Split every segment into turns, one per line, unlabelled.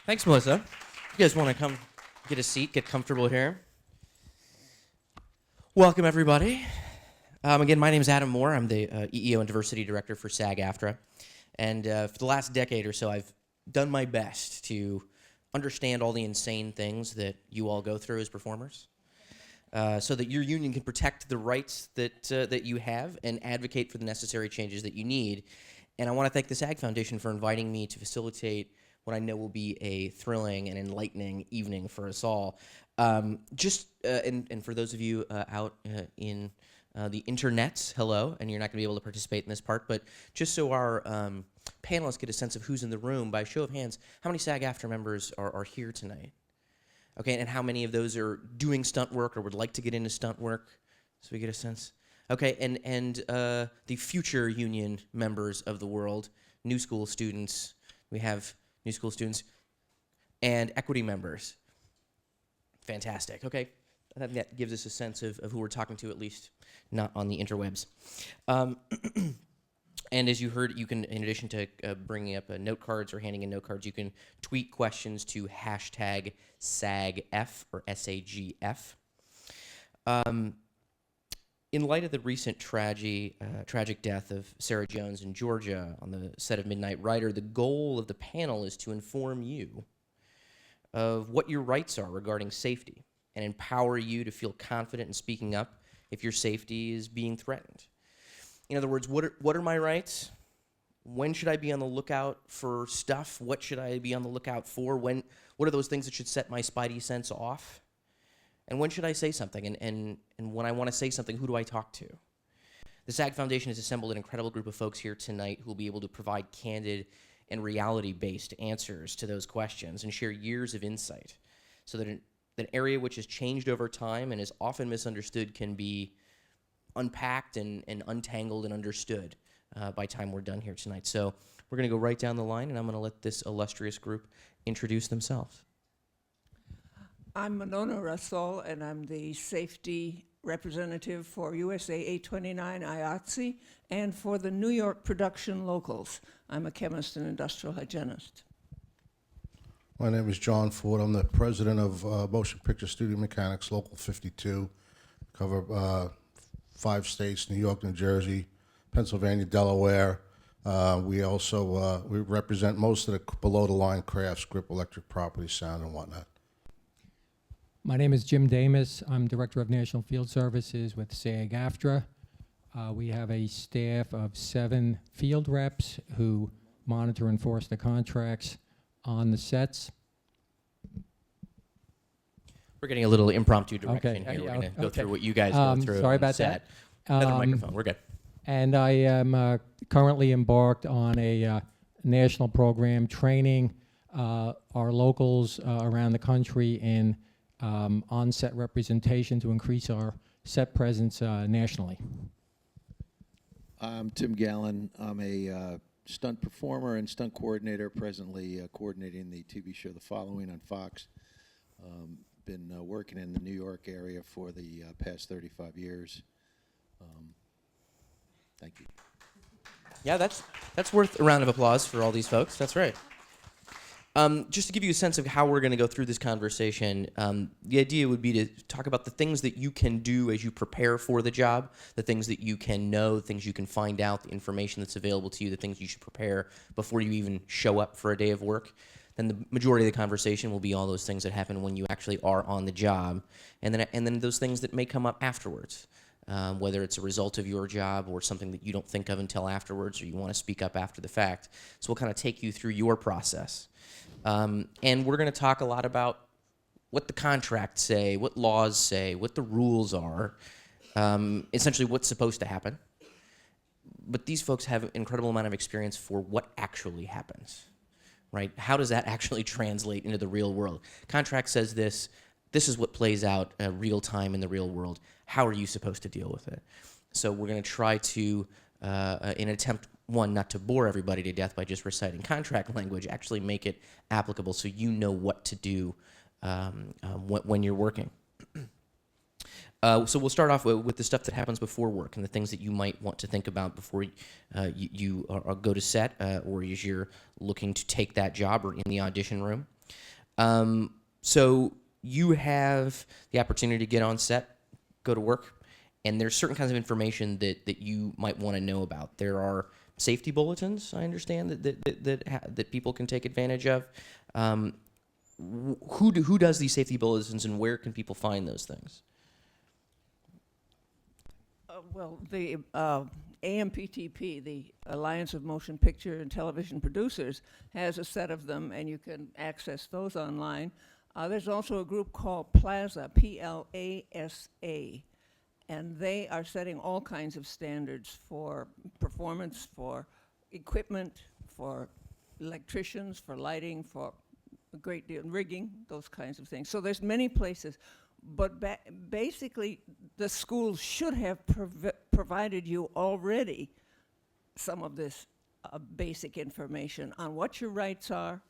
Thanks, Melissa. You guys want to come get a seat, get comfortable here? Welcome, everybody. Again, my name is Adam Moore. I'm the EEO and Diversity Director for SAG-AFTRA. And for the last decade or so, I've done my best to understand all the insane things that you all go through as performers, so that your union can protect the rights that you have and advocate for the necessary changes that you need. And I want to thank the SAG Foundation for inviting me to facilitate what I know will be a thrilling and enlightening evening for us all. And for those of you out in the internets, hello, and you're not going to be able to participate in this part, but just so our panelists get a sense of who's in the room, by show of hands, how many SAG-AFTRA members are here tonight? Okay, and how many of those are doing stunt work or would like to get into stunt work, so we get a sense? Okay, and the future union members of the world, new school students, we have new school students, and equity members. Fantastic, okay. I think that gives us a sense of who we're talking to, at least not on the interwebs. And as you heard, you can, in addition to bringing up note cards or handing in note cards, you can tweet questions to hashtag SAGF or SAGF. In light of the recent tragic death of Sarah Jones in Georgia on the set of Midnight Rider, the goal of the panel is to inform you of what your rights are regarding safety and empower you to feel confident in speaking up if your safety is being threatened. In other words, what are my rights? When should I be on the lookout for stuff? What should I be on the lookout for? What are those things that should set my spidey sense off? And when should I say something? And when I want to say something, who do I talk to? The SAG Foundation has assembled an incredible group of folks here tonight who will be able to provide candid and reality-based answers to those questions and share years of insight so that an area which has changed over time and is often misunderstood can be unpacked and untangled and understood by time we're done here tonight. So we're going to go right down the line, and I'm going to let this illustrious group introduce themselves.
I'm Monona Russell, and I'm the safety representative for USA 829 IATSE and for the New York production locals. I'm a chemist and industrial hygienist.
My name is John Ford. I'm the president of Motion Picture Studio Mechanics, Local 52. Cover 5 states, New York, New Jersey, Pennsylvania, Delaware. We also we represent most of the below-the-line crafts, grip, electric property, sound, and whatnot.
My name is Jim Damus. I'm Director of National Field Services with SAG-AFTRA. We have a staff of 7 field reps who monitor and enforce the contracts on the sets.
We're getting a little impromptu direction
Okay.
here. We're going to go through what you guys go through.
Sorry
on
about
set.
that.
Another microphone. We're good.
And I am currently embarked on a national program training our locals around the country in on-set representation to increase our set presence nationally.
I'm Tim Gallen. I'm a stunt performer and stunt coordinator, presently coordinating the TV show The Following on Fox. Been working in the New York area for the past 35 years. Thank you.
Yeah, that's worth a round of applause for all these folks. That's right. Just to give you a sense of how we're going to go through this conversation, the idea would be to talk about the things that you can do as you prepare for the job, the things that you can know, the things you can find out, the information that's available to you, the things you should prepare before you even show up for a day of work. Then the majority of the conversation will be all those things that happen when you actually are on the job, and then those things that may come up afterwards, whether it's a result of your job or something that you don't think of until afterwards, or you want to speak up after the fact. So we'll kind of take you through your process. And we're going to talk a lot about what the contracts say, what laws say, what the rules are, essentially what's supposed to happen. But these folks have an incredible amount of experience for what actually happens, right? How does that actually translate into the real world? Contract says this is what plays out real time in the real world. How are you supposed to deal with it? So we're going to try to, in an attempt, one, not to bore everybody to death by just reciting contract language, actually make it applicable so you know what to do when you're working. So we'll start off with the stuff that happens before work and the things that you might want to think about before you go to set or as you're looking to take that job or in the audition room. So you have the opportunity to get on set, go to work, and there's certain kinds of information that you might want to know about. There are safety bulletins, I understand, that people can take advantage of. Who does these safety bulletins, and where can people find those things?
Well, the AMPTP, the Alliance of Motion Picture and Television Producers, has a set of them, and you can access those online. There's also a group called PLASA, P-L-A-S-A, and they are setting all kinds of standards for performance, for equipment, for electricians, for lighting, for a great deal, rigging, those kinds of things. So there's many places. But basically, the schools should have provided you already some of this basic information on what your rights are.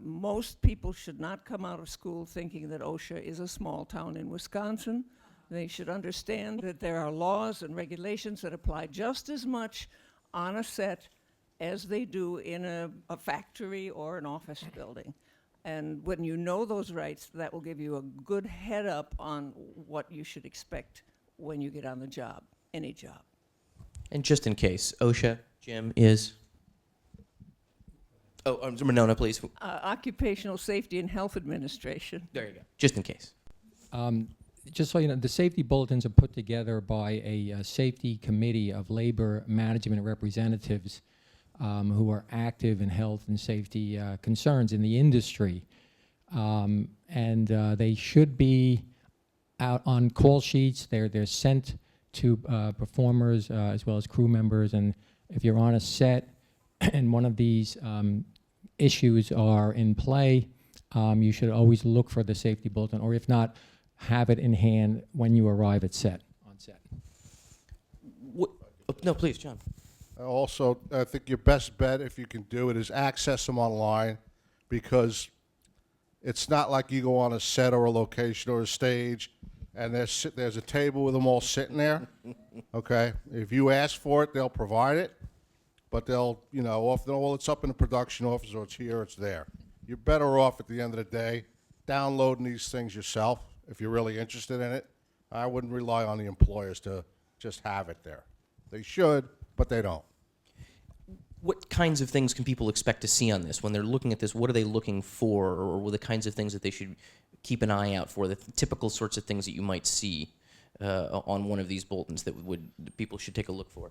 Most people should not come out of school thinking that OSHA is a small town in Wisconsin. They should understand that there are laws and regulations that apply just as much on a set as they do in a factory or an office building. And when you know those rights, that will give you a good head up on what you should expect when you get on the job, any job.
And just in case, OSHA, Jim, is? Oh, Monona, please.
Occupational Safety and Health Administration.
There you go. Just in case.
Just so you know, the safety bulletins are put together by a safety committee of labor management representatives who are active in health and safety concerns in the industry. And they should be out on call sheets. They're sent to performers as well as crew members. And if you're on a set and one of these issues are in play, you should always look for the safety bulletin, or if not, have it in hand when you arrive at set, on set.
No, please, John.
Also, I think your best bet, if you can do it, is access them online, because it's not like you go on a set or a location or a stage and there's a table with them all sitting there. Okay? If you ask for it, they'll provide it, but they'll, often, well, it's up in the production office, or it's here, it's there. You're better off at the end of the day downloading these things yourself if you're really interested in it. I wouldn't rely on the employers to just have it there. They should, but they don't.
What kinds of things can people expect to see on this? When they're looking at this, what are they looking for, or the kinds of things that they should keep an eye out for, the typical sorts of things that you might see on one of these bulletins that people should take a look for?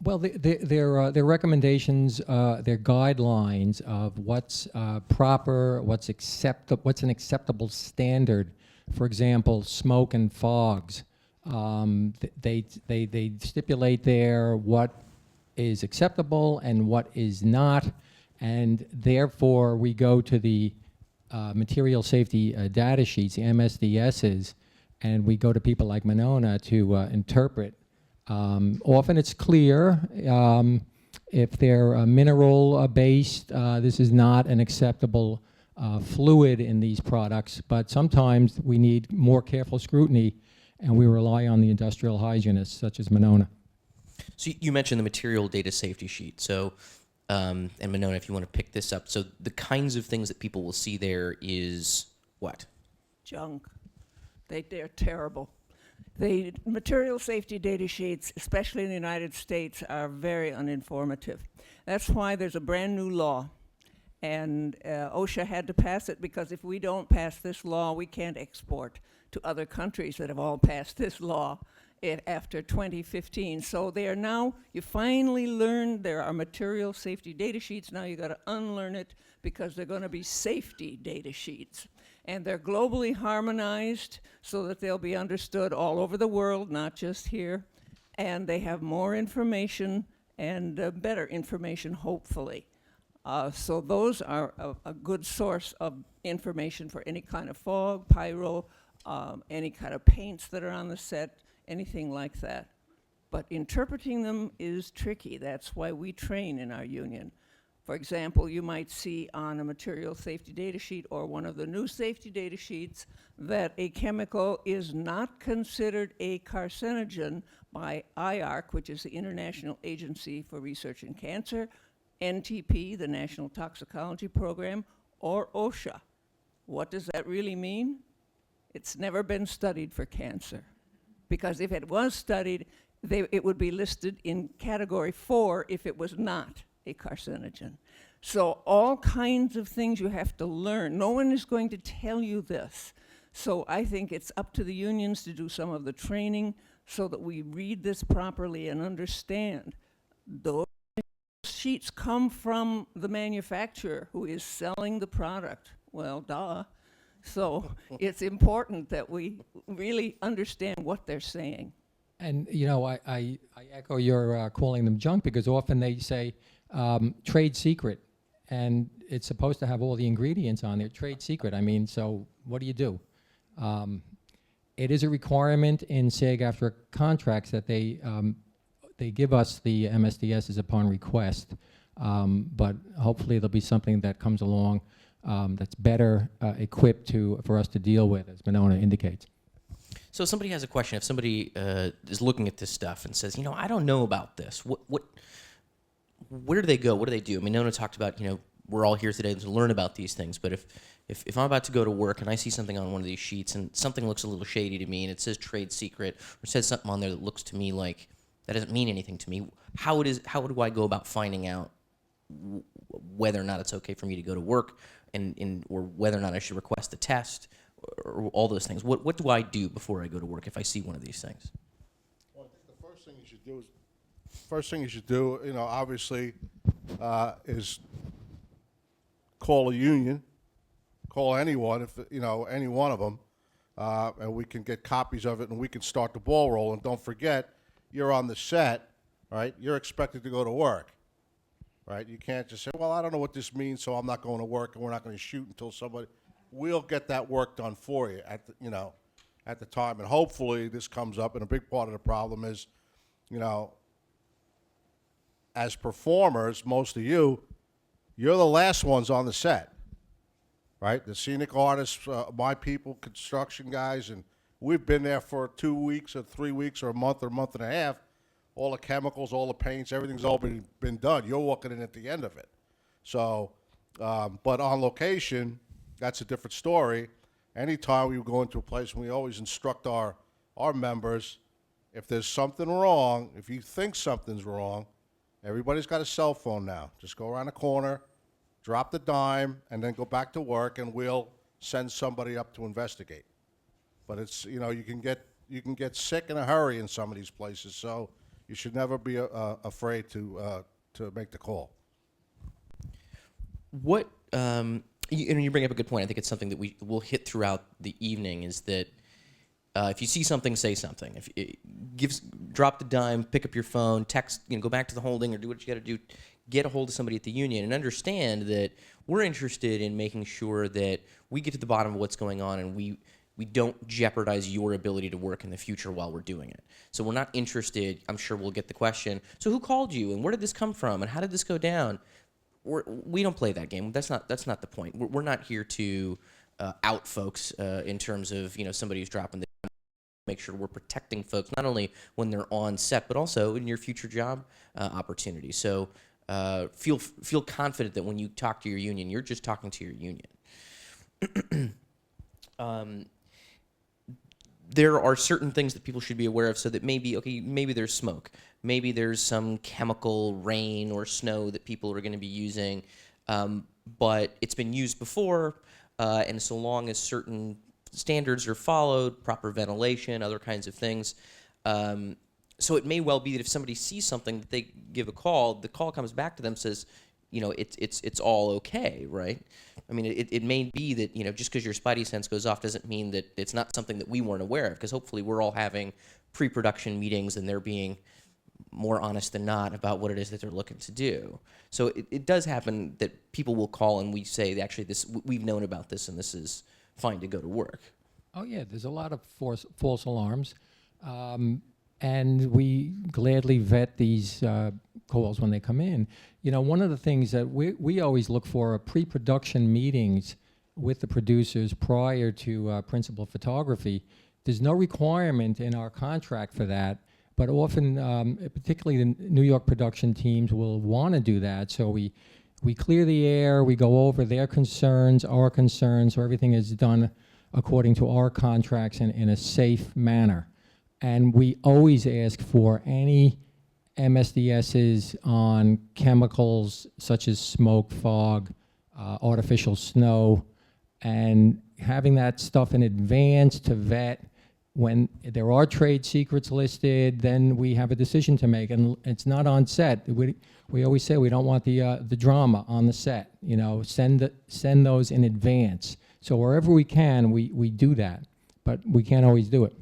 Well, their recommendations, their guidelines of what's proper, what's an acceptable standard. For example, smoke and fogs. They stipulate there what is acceptable and what is not, and therefore we go to the material safety data sheets, the MSDSs, and we go to people like Monona to interpret. Often it's clear if they're mineral-based, this is not an acceptable fluid in these products, but sometimes we need more careful scrutiny, and we rely on the industrial hygienists, such as Monona.
So you mentioned the material data safety sheet. So, and Monona, if you want to pick this up. So the kinds of things that people will see there is what?
Junk. They're terrible. The material safety data sheets, especially in the United States, are very uninformative. That's why there's a brand new law. And OSHA had to pass it, because if we don't pass this law, we can't export to other countries that have all passed this law after 2015. So they are now, you finally learned there are material safety data sheets. Now you got to unlearn it, because they're going to be safety data sheets. And they're globally harmonized so that they'll be understood all over the world, not just here. And they have more information and better information, hopefully. So those are a good source of information for any kind of fog, pyro, any kind of paints that are on the set, anything like that. But interpreting them is tricky. That's why we train in our union. For example, you might see on a material safety data sheet or one of the new safety data sheets that a chemical is not considered a carcinogen by IARC, which is the International Agency for Research in Cancer, NTP, the National Toxicology Program, or OSHA. What does that really mean? It's never been studied for cancer. Because if it was studied, it would be listed in category 4 if it was not a carcinogen. So all kinds of things you have to learn. No one is going to tell you this. So I think it's up to the unions to do some of the training so that we read this properly and understand. Those sheets come from the manufacturer who is selling the product. Well, duh. So it's important that we really understand what they're saying.
And, you know, I echo your calling them junk, because often they say trade secret, and it's supposed to have all the ingredients on there. Trade secret. I mean, so what do you do? It is a requirement in SAG-AFTRA contracts that they give us the MSDSs upon request, but hopefully there'll be something that comes along that's better equipped for us to deal with, as Monona indicates.
So somebody has a question. If somebody is looking at this stuff and says, you know, I don't know about this, where do they go? What do they do? I mean, Nona talked about, you know, we're all here today to learn about these things, but if I'm about to go to work and I see something on one of these sheets and something looks a little shady to me and it says trade secret or says something on there that looks to me like that doesn't mean anything to me, how do I go about finding out whether or not it's okay for me to go to work or whether or not I should request a test or all those things? What do I do before I go to work if I see one of these things?
Well, I think the first thing you should do, you know, obviously, is call a union, call anyone, if you know any one of them, and we can get copies of it and we can start the ball rolling. Don't forget, you're on the set, right? You're expected to go to work, right? You can't just say, well, I don't know what this means, so I'm not going to work, and we're not going to shoot until somebody. We'll get that work done for you at the time, and hopefully this comes up. And a big part of the problem is, you know, as performers, most of you're the last ones on the set, right? The scenic artists, my people, construction guys, and we've been there for 2 weeks or 3 weeks or a month and a half. All the chemicals, all the paints, everything's all been done. You're walking in at the end of it. So, but on location, that's a different story. Anytime we go into a place, we always instruct our members, if there's something wrong, if you think something's wrong, everybody's got a cell phone now. Just go around the corner, drop the dime, and then go back to work, and we'll send somebody up to investigate. But it's, you know, you can get sick in a hurry in some of these places, so you should never be afraid to make the call.
What you bring up a good point. I think it's something that we'll hit throughout the evening. Is that if you see something, say something. If it drop the dime, pick up your phone, text, go back to the holding or do what you got to do. Get a hold of somebody at the union and understand that we're interested in making sure that we get to the bottom of what's going on and we don't jeopardize your ability to work in the future while we're doing it. So we're not interested. I'm sure we'll get the question. So who called you and where did this come from and how did this go down? We don't play that game. That's not the point. We're not here to out folks in terms of somebody who's dropping the. Make sure we're protecting folks not only when they're on set but also in your future job opportunities. So feel confident that when you talk to your union, you're just talking to your union. There are certain things that people should be aware of so that maybe there's smoke. Maybe there's some chemical rain or snow that people are going to be using, but it's been used before, and so long as certain standards are followed, proper ventilation, other kinds of things. So it may well be that if somebody sees something that they give a call, the call comes back to them, says, it's all okay, right? I mean, it may be that, just because your spidey sense goes off doesn't mean that it's not something that we weren't aware of, because hopefully we're all having pre-production meetings and they're being more honest than not about what it is that they're looking to do. So it does happen that people will call and we say, actually, we've known about this and this is fine to go to work.
Oh, yeah, there's a lot of false alarms. And we gladly vet these calls when they come in. One of the things that we always look for are pre-production meetings with the producers prior to principal photography. There's no requirement in our contract for that, but often, particularly the New York production teams will want to do that. So we We clear the air, we go over their concerns, our concerns, so everything is done according to our contracts and in a safe manner. And we always ask for any MSDSs on chemicals such as smoke, fog, artificial snow, and having that stuff in advance to vet. When there are trade secrets listed, then we have a decision to make, and it's not on set. We always say we don't want the drama on the set. You know, send those in advance. So wherever we can, we do that, but we can't always do it.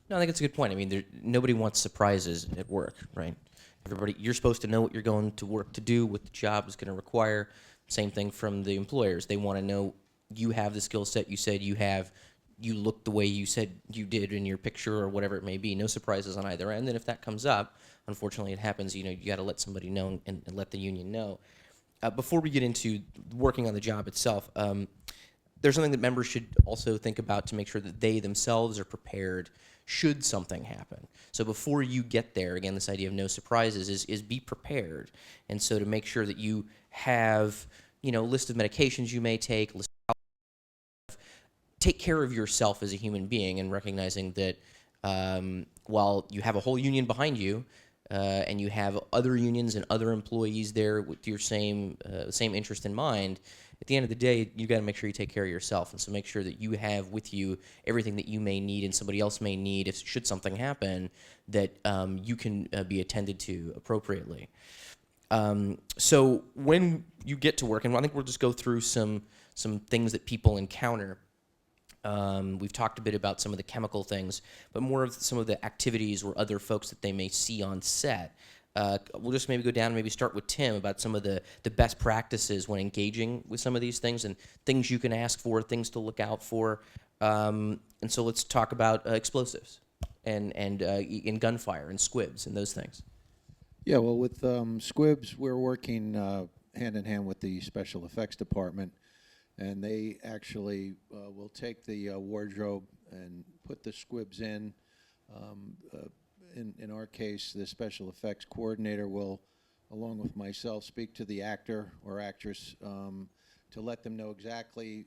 No, I think it's a good point. I mean, nobody wants surprises at work, right? Everybody, you're supposed to know what you're going to work to do, what the job is going to require. Same thing from the employers. They want to know you have the skill set you said you have. You look the way you said you did in your picture or whatever it may be. No surprises on either end. And if that comes up, unfortunately it happens, you know, you got to let somebody know and let the union know. Before we get into working on the job itself, there's something that members should also think about to make sure that they themselves are prepared should something happen. So before you get there, again, this idea of no surprises is be prepared. And so to make sure that you have, you know, list of medications you may take, take care of yourself as a human being, and recognizing that while you have a whole union behind you, and you have other unions and other employees there with your same interest in mind, at the end of the day, you got to make sure you take care of yourself. And so make sure that you have with you everything that you may need and somebody else may need if should something happen, that you can be attended to appropriately. So when you get to work, and I think we'll just go through some things that people encounter. We've talked a bit about some of the chemical things, but more of some of the activities or other folks that they may see on set. We'll just maybe go down and maybe start with Tim about some of the best practices when engaging with some of these things and things you can ask for, things to look out for. And so let's talk about explosives and in gunfire and squibs and those things.
Yeah, well, with squibs, we're working hand in hand with the special effects department, and they actually will take the wardrobe and put the squibs in. In our case, the special effects coordinator will, along with myself, speak to the actor or actress to let them know exactly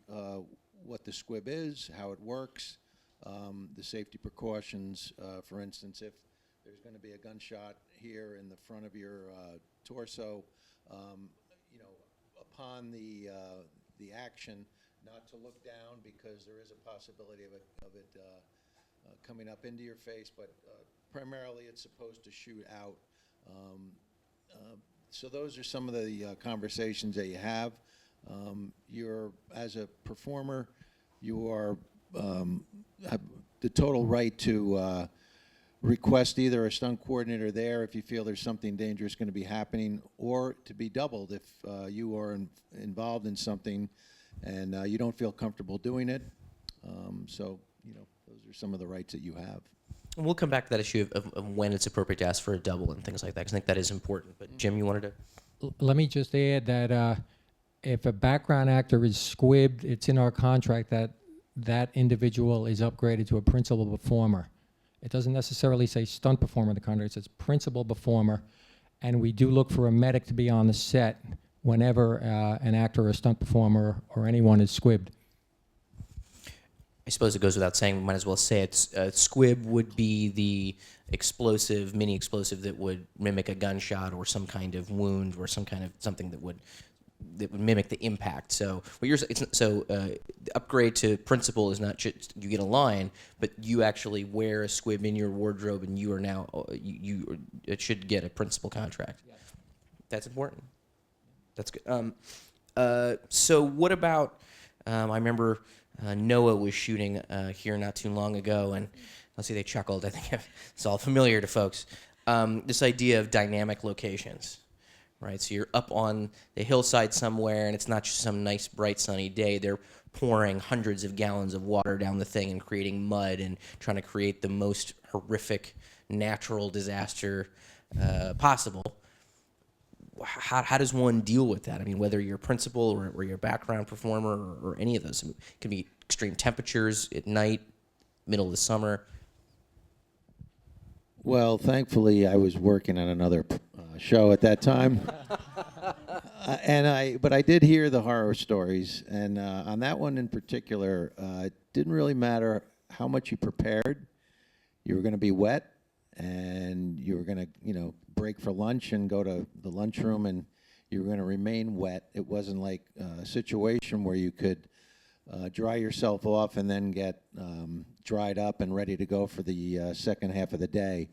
what the squib is, how it works, the safety precautions. For instance, if there's going to be a gunshot here in the front of your torso, you know, upon the action, not to look down because there is a possibility of it coming up into your face, but primarily it's supposed to shoot out. So those are some of the conversations that you have. You're, as a performer, you are have the total right to request either a stunt coordinator there if you feel there's something dangerous going to be happening, or to be doubled if you are involved in something and you don't feel comfortable doing it. So, you know, those are some of the rights that you have.
And we'll come back to that issue of when it's appropriate to ask for a double and things like that, because I think that is important. But Jim, you wanted to?
Let me just add that if a background actor is squibbed, it's in our contract that that individual is upgraded to a principal performer. It doesn't necessarily say stunt performer in the contract, it says principal performer, and we do look for a medic to be on the set whenever an actor or a stunt performer or anyone is squibbed.
I suppose it goes without saying, we might as well say it. Squib would be the explosive, mini explosive that would mimic a gunshot or some kind of wound or some kind of something that would mimic the impact. So what you're the upgrade to principal is not just you get a line, but you actually wear a squib in your wardrobe, and you are now it should get a principal contract. Yes. That's important. That's good. So what about? I remember. Noah was shooting here not too long ago, and let's see, they chuckled. I think it's all familiar to folks. This idea of dynamic locations, right? So you're up on the hillside somewhere, and it's not just some nice, bright, sunny day. They're pouring hundreds of gallons of water down the thing and creating mud and trying to create the most horrific natural disaster possible. How does one deal with that? I mean, whether you're a principal or you're a background performer or any of those, it can be extreme temperatures at night, middle of the summer.
Well, thankfully, I was working on another show at that time. But I did hear the horror stories, and on that one in particular, it didn't really matter how much you prepared. You were going to be wet, and you were going to, break for lunch and go to the lunchroom, and you were going to remain wet. It wasn't like a situation where you could dry yourself off and then get dried up and ready to go for the second half of the day.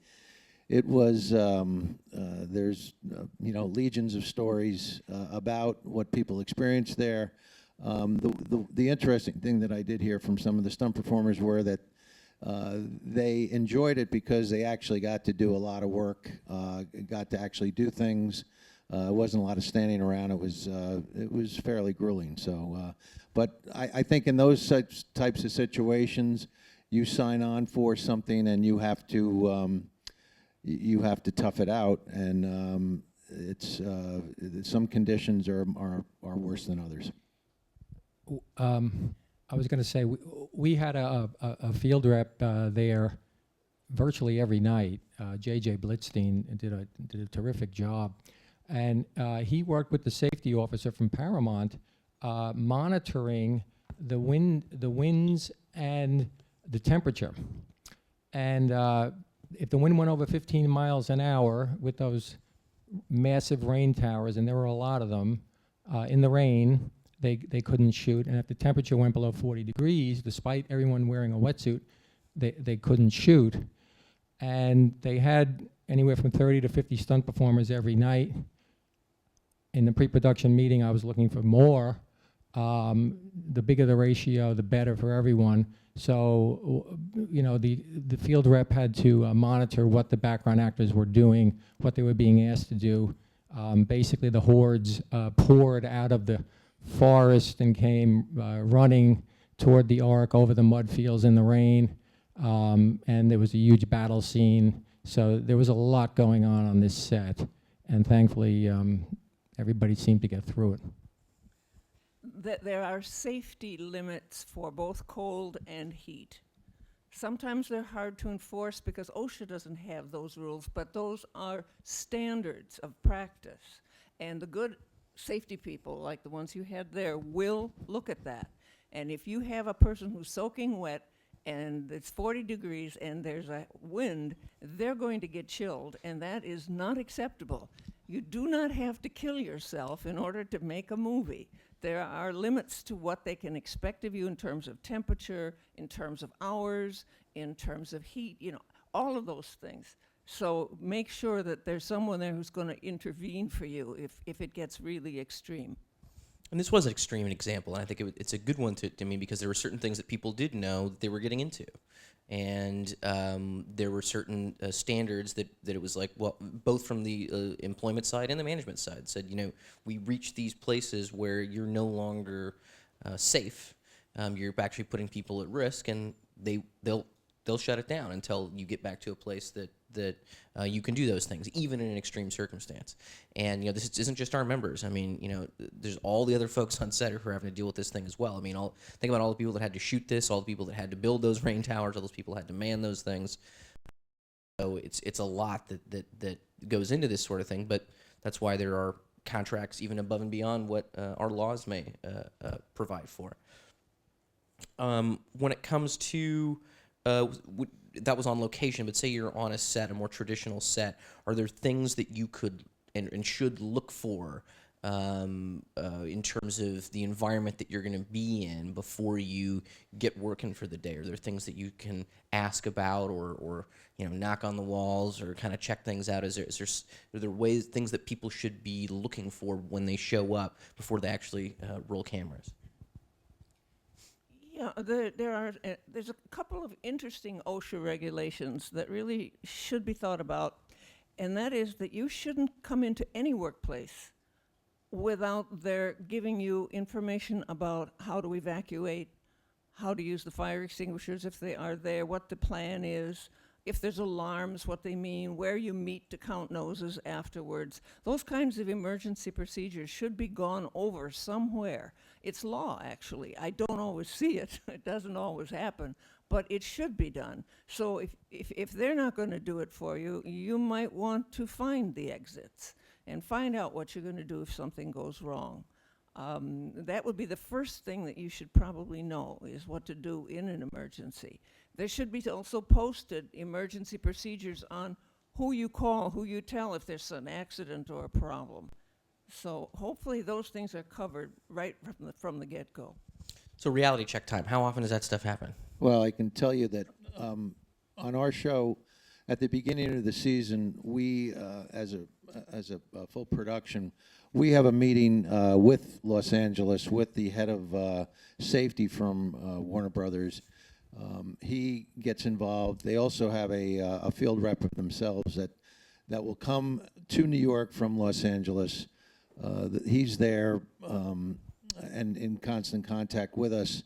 It was, there's, legions of stories about what people experienced there. The interesting thing that I did hear from some of the stunt performers were that they enjoyed it because they actually got to do a lot of work, got to actually do things. It wasn't a lot of standing around. It was fairly grueling. So, but I think in those types of situations, you sign on for something and you have to tough it out, and it's some conditions are worse than others.
I was going to say we had a field rep there virtually every night. J.J. Blitzstein did a terrific job, and he worked with the safety officer from Paramount, monitoring the winds and the temperature, and if the wind went over 15 miles an hour with those massive rain towers, and there were a lot of them, in the rain, they couldn't shoot. And if the temperature went below 40 degrees, despite everyone wearing a wetsuit, they couldn't shoot. And they had anywhere from 30 to 50 stunt performers every night. In the pre-production meeting, I was looking for more. The bigger the ratio, the better for everyone. So, the field rep had to monitor what the background actors were doing, what they were being asked to do. Basically, the hordes poured out of the forest and came running toward the Ark over the mud fields in the rain, and there was a huge battle scene. So there was a lot going on this set, and thankfully, everybody seemed to get through it.
That there are safety limits for both cold and heat. Sometimes they're hard to enforce because OSHA doesn't have those rules, but those are standards of practice. And the good safety people, like the ones you had there, will look at that. And if you have a person who's soaking wet and it's 40 degrees and there's a wind, they're going to get chilled, and that is not acceptable. You do not have to kill yourself in order to make a movie. There are limits to what they can expect of you in terms of temperature, in terms of hours, in terms of heat, all of those things. So make sure that there's someone there who's going to intervene for you if it gets really extreme.
And this was an extreme example, and I think it's a good one to me because there were certain things that people did know that they were getting into. And there were certain standards that it was like, well, both from the employment side and the management side said, we reach these places where you're no longer safe. You're actually putting people at risk, and they'll shut it down until you get back to a place that you can do those things, even in an extreme circumstance. And this isn't just our members. I mean, there's all the other folks on set who are having to deal with this thing as well. I mean, think about all the people that had to shoot this, all the people that had to build those rain towers, all those people that had to man those things. So it's a lot that goes into this sort of thing. But that's why there are contracts even above and beyond what our laws may provide for. When it comes to that was on location, but say you're on a set, a more traditional set, are there things that you could and should look for in terms of the environment that you're going to be in before you get working for the day? Are there things that you can ask about or knock on the walls or kind of check things out? Are there things that people should be looking for when they show up before they actually roll cameras?
Yeah, there's a couple of interesting OSHA regulations that really should be thought about, and that is that you shouldn't come into any workplace without their giving you information about how to evacuate, how to use the fire extinguishers if they are there, what the plan is, if there's alarms, what they mean, where you meet to count noses afterwards. Those kinds of emergency procedures should be gone over somewhere. It's law, actually. I don't always see it. It doesn't always happen, but it should be done. So if they're not going to do it for you, you might want to find the exits. and find out what you're going to do if something goes wrong. That would be the first thing that you should probably know, is what to do in an emergency. There should be also posted emergency procedures on who you call, who you tell if there's an accident or a problem. So hopefully those things are covered right from the get-go.
So reality check time. How often does that stuff happen?
Well, I can tell you that on our show, at the beginning of the season, we, as a full production, we have a meeting with Los Angeles, with the head of safety from Warner Brothers. He gets involved. They also have a field rep of themselves that will come to New York from Los Angeles. He's there and in constant contact with us.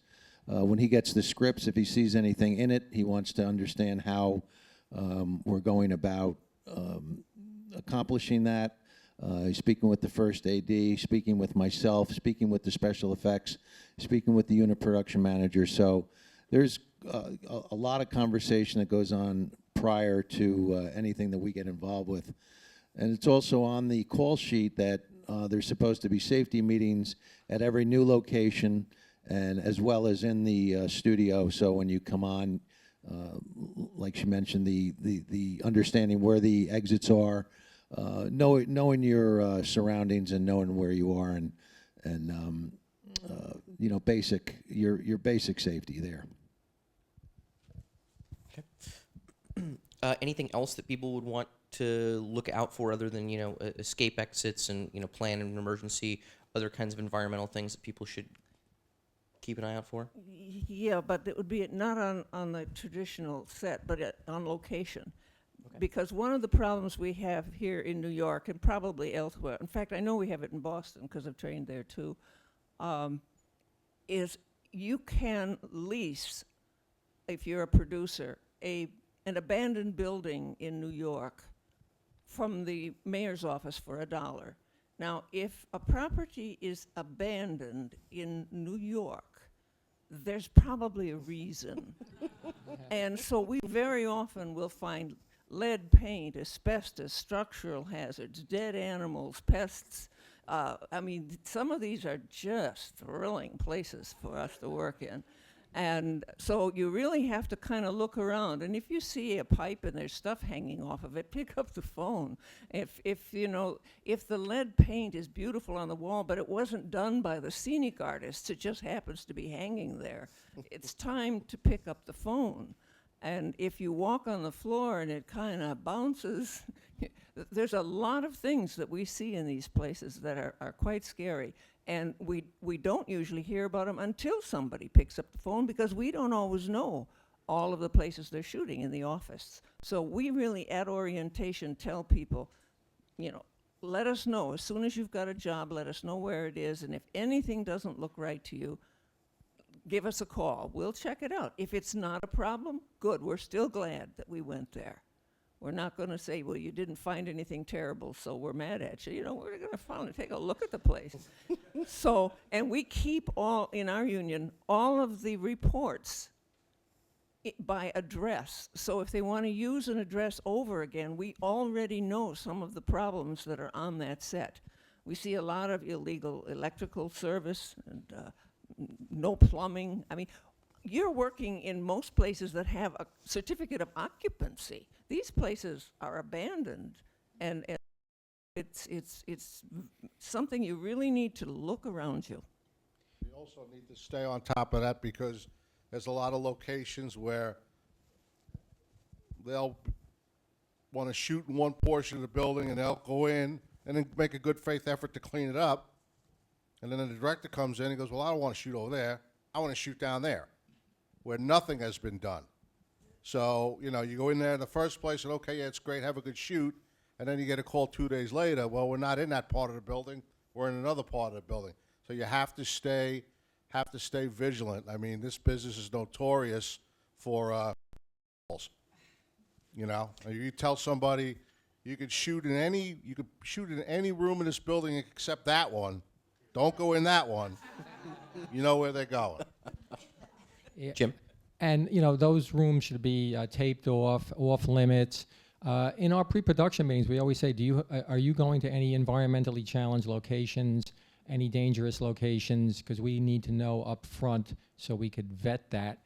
When he gets the scripts, if he sees anything in it, he wants to understand how we're going about accomplishing that. He's speaking with the first AD, speaking with myself, speaking with the special effects, speaking with the unit production manager. So there's a lot of conversation that goes on prior to anything that we get involved with. And it's also on the call sheet that there's supposed to be safety meetings at every new location, and as well as in the studio. So when you come on, like she mentioned, the understanding where the exits are, knowing your surroundings and knowing where you are, and you know, your basic safety there.
Anything else that people would want to look out for other than, you know, escape exits and, you know, plan an emergency, other kinds of environmental things that people should keep an eye out for?
Yeah, but it would be not on the traditional set, but on location.
Okay.
Because one of the problems we have here in New York, and probably elsewhere, in fact, I know we have it in Boston because I've trained there too, is you can lease, if you're a producer, an abandoned building in New York from the mayor's office for $1. Now, if a property is abandoned in New York, there's probably a reason. And so we very often will find lead paint, asbestos, structural hazards, dead animals, pests. I mean, some of these are just thrilling places for us to work in. And so you really have to kind of look around. And if you see a pipe and there's stuff hanging off of it, pick up the phone. If the lead paint is beautiful on the wall, but it wasn't done by the scenic artists, it just happens to be hanging there, it's time to pick up the phone. And if you walk on the floor and it kind of bounces, there's a lot of things that we see in these places that are quite scary. And we don't usually hear about them until somebody picks up the phone, because we don't always know all of the places they're shooting in the office. So we really, at orientation, tell people, you know, let us know. As soon as you've got a job, let us know where it is. And if anything doesn't look right to you, give us a call. We'll check it out. If it's not a problem, good. We're still glad that we went there. We're not going to say, well, you didn't find anything terrible, so we're mad at you. You know, we're going to take a look at the place. So, and we keep in our union, all of the reports by address. So if they want to use an address over again, we already know some of the problems that are on that set. We see a lot of illegal electrical service and no plumbing. I mean, you're working in most places that have a certificate of occupancy. These places are abandoned, and it's something you really need to look around you.
You also need to stay on top of that, because there's a lot of locations where they'll want to shoot in one portion of the building and they'll go in and then make a good faith effort to clean it up. And then the director comes in and goes, well, I don't want to shoot over there. I want to shoot down there, where nothing has been done. So, you know, you go in there in the first place and, okay, yeah, it's great, have a good shoot. And then you get a call 2 days later, well, we're not in that part of the building, we're in another part of the building. So you have to stay vigilant. I mean, this business is notorious for you know, you tell somebody you could shoot in any room in this building except that one. Don't go in that one. You know where they're going.
Yeah.
Jim?
And, you know, those rooms should be taped off limits. In our pre-production meetings, we always say, are you going to any environmentally challenged locations, any dangerous locations? Because we need to know up front so we could vet that.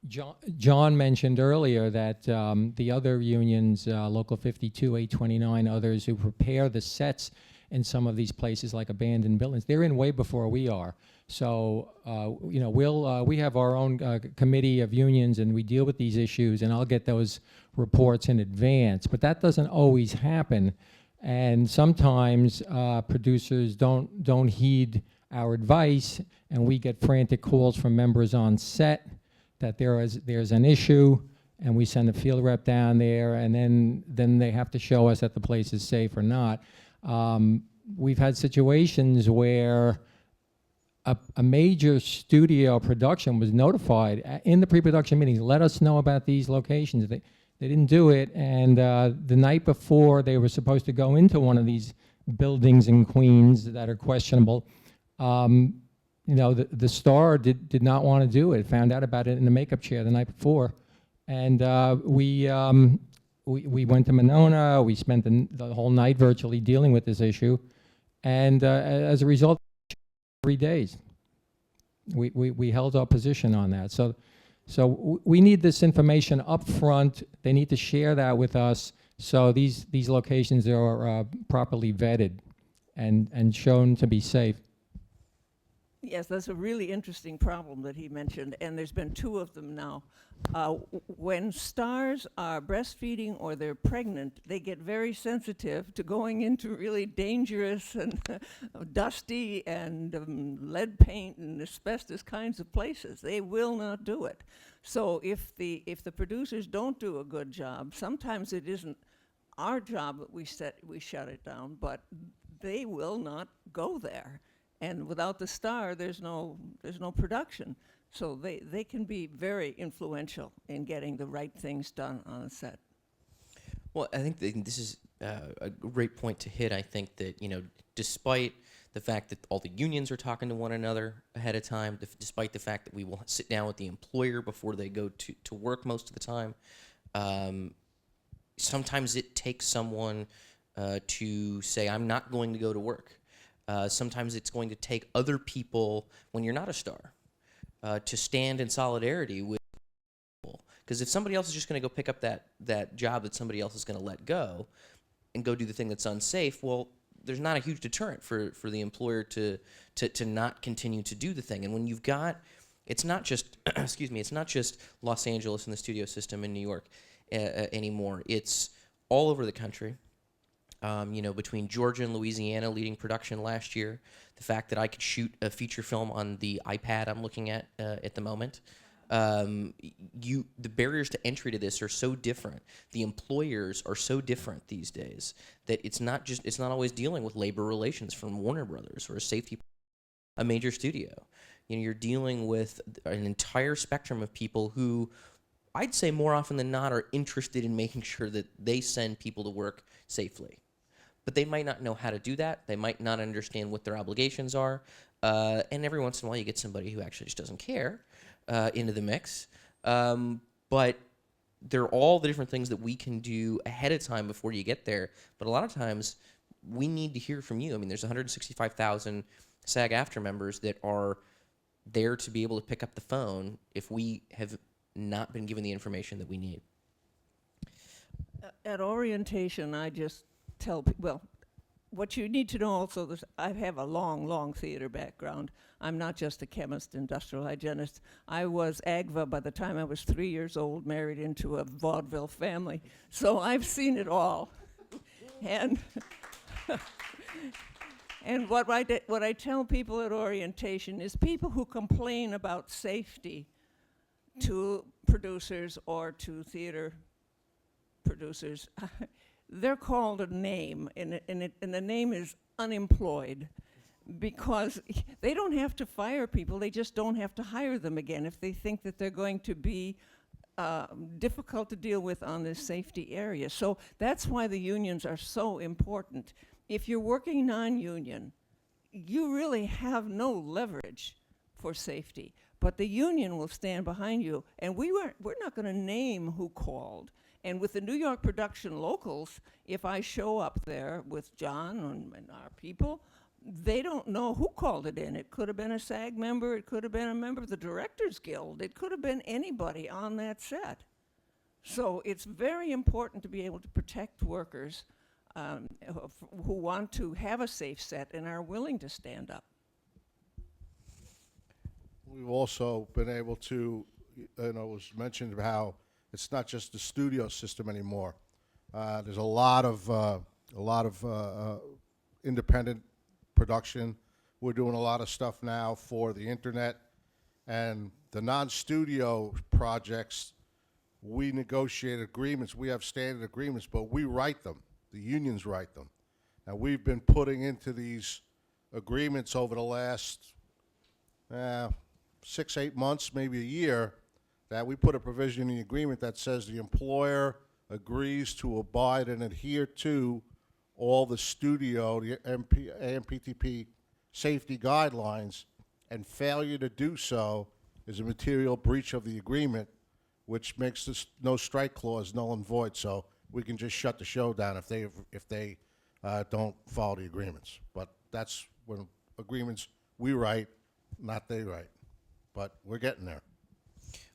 John mentioned earlier that the other unions, Local 52, 829, others who prepare the sets in some of these places like abandoned buildings, they're in way before we are. So, we have our own committee of unions and we deal with these issues, and I'll get those reports in advance. But that doesn't always happen. And sometimes producers don't heed our advice, and we get frantic calls from members on set that there's an issue, and we send a field rep down there, and then they have to show us that the place is safe or not. We've had situations where a major studio production was notified in the pre-production meetings, let us know about these locations. They didn't do it, and the night before they were supposed to go into one of these buildings in Queens that are questionable, the star did not want to do it, found out about it in the makeup chair the night before. And we went to Monona, we spent the whole night virtually dealing with this issue, and as a result, 3 days. We held our position on that. So we need this information up front. They need to share that with us so these locations are properly vetted and shown to be safe.
Yes, that's a really interesting problem that he mentioned, and there's been 2 of them now. When stars are breastfeeding or they're pregnant, they get very sensitive to going into really dangerous and dusty and lead paint and asbestos kinds of places. They will not do it. So if the producers don't do a good job, sometimes it isn't our job that we shut it down, but they will not go there. And without the star, there's no production. So they can be very influential in getting the right things done on a set.
Well, I think this is a great point to hit. I think that, despite the fact that all the unions are talking to one another ahead of time, despite the fact that we will sit down with the employer before they go to work most of the time, sometimes it takes someone to say, I'm not going to go to work. Sometimes it's going to take other people, when you're not a star, to stand in solidarity with people. Because if somebody else is just going to go pick up that job that somebody else is going to let go and go do the thing that's unsafe, well, there's not a huge deterrent for the employer to not continue to do the thing. And when you've got, it's not just, it's not just Los Angeles and the studio system in New York anymore. It's all over the country. Between Georgia and Louisiana leading production last year, the fact that I could shoot a feature film on the iPad I'm looking at the moment, the barriers to entry to this are so different. The employers are so different these days that it's not always dealing with labor relations from Warner Brothers or a major studio. You're dealing with an entire spectrum of people who, I'd say more often than not, are interested in making sure that they send people to work safely. But they might not know how to do that. They might not understand what their obligations are. And every once in a while you get somebody who actually just doesn't care into the mix. But they're all the different things that we can do ahead of time before you get there. But a lot of times we need to hear from you. I mean, there's 165,000 SAG-AFTRA members that are there to be able to pick up the phone if we have not been given the information that we need.
At orientation, I just tell people, well, what you need to know also is I have a long theater background. I'm not just a chemist, industrial hygienist. I was AGVA by the time I was 3 years old, married into a vaudeville family. So I've seen it all. And and what I tell people at orientation is people who complain about safety to producers or to theater producers, they're called a name, and the name is unemployed, because they don't have to fire people, they just don't have to hire them again if they think that they're going to be difficult to deal with on this safety area. So that's why the unions are so important. If you're working non-union, you really have no leverage for safety, but the union will stand behind you, and we're not going to name who called. And with the New York production locals, if I show up there with John and our people, they don't know who called it in. It could have been a SAG member, it could have been a member of the Directors Guild, it could have been anybody on that set. So it's very important to be able to protect workers who want to have a safe set and are willing to stand up.
We've also been able to, it was mentioned how it's not just the studio system anymore. There's a lot of independent production. We're doing a lot of stuff now for the internet, and the non-studio projects, we negotiate agreements. We have standard agreements, but we write them. The unions write them. Now, we've been putting into these agreements over the last 6, 8 months, maybe a year, that we put a provision in the agreement that says the employer agrees to abide and adhere to all the studio, the AMPTP safety guidelines, and failure to do so is a material breach of the agreement, which makes this no strike clause null and void. So we can just shut the show down if they don't follow the agreements. But that's when agreements we write, not they write. But we're getting there.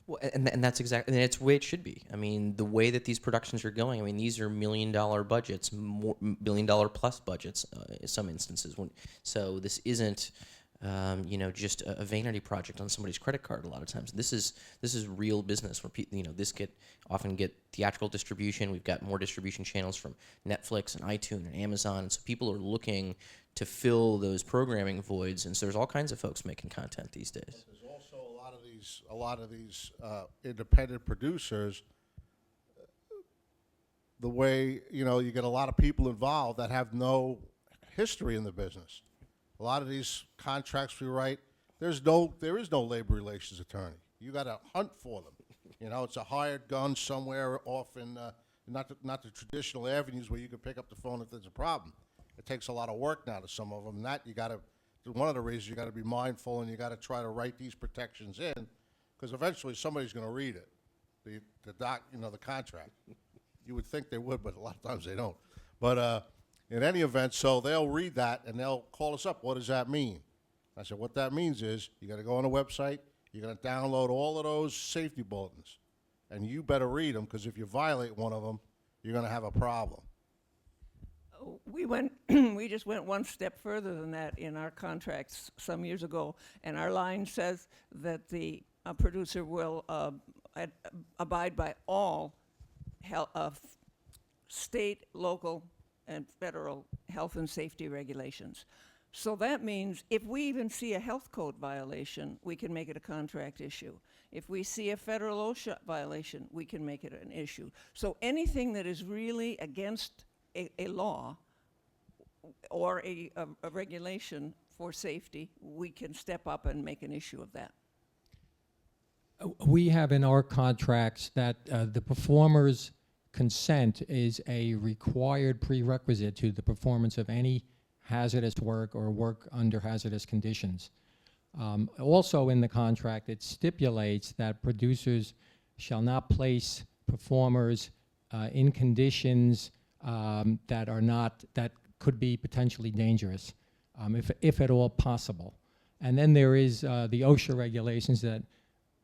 Well, and that's exactly, and it's the way it should be. I mean, the way that these productions are going, I mean, these are $1 million budgets, $1 billion plus budgets in some instances. So this isn't, just a vanity project on somebody's credit card. A lot of times, this is real business. Where this often get theatrical distribution. We've got more distribution channels from Netflix and iTunes and Amazon, and so people are looking to fill those programming voids. And so there's all kinds of folks making content these days.
There's also a lot of these independent producers. The way you get a lot of people involved that have no history in the business. A lot of these contracts we write, there is no labor relations attorney. You got to hunt for them. It's a hired gun somewhere off in not the traditional avenues where you can pick up the phone if there's a problem. It takes a lot of work now to some of them. And that one of the reasons you got to be mindful, and you got to try to write these protections in, because eventually somebody's going to read it, the contract. You would think they would, but a lot of times they don't. But in any event, so they'll read that and they'll call us up. What does that mean? I said, what that means is you got to go on the website. You're going to download all of those safety bulletins, and you better read them, because if you violate one of them, you're going to have a problem.
We just went one step further than that in our contracts some years ago, and our line says that the producer will abide by all state, local, and federal health and safety regulations. So that means if we even see a health code violation, we can make it a contract issue. If we see a federal OSHA violation, we can make it an issue. So anything that is really against a law or a regulation for safety, we can step up and make an issue of that.
We have in our contracts that the performer's consent is a required prerequisite to the performance of any hazardous work or work under hazardous conditions. Also in the contract, it stipulates that producers shall not place performers in conditions that could be potentially dangerous, if at all possible. And then there is the OSHA regulations that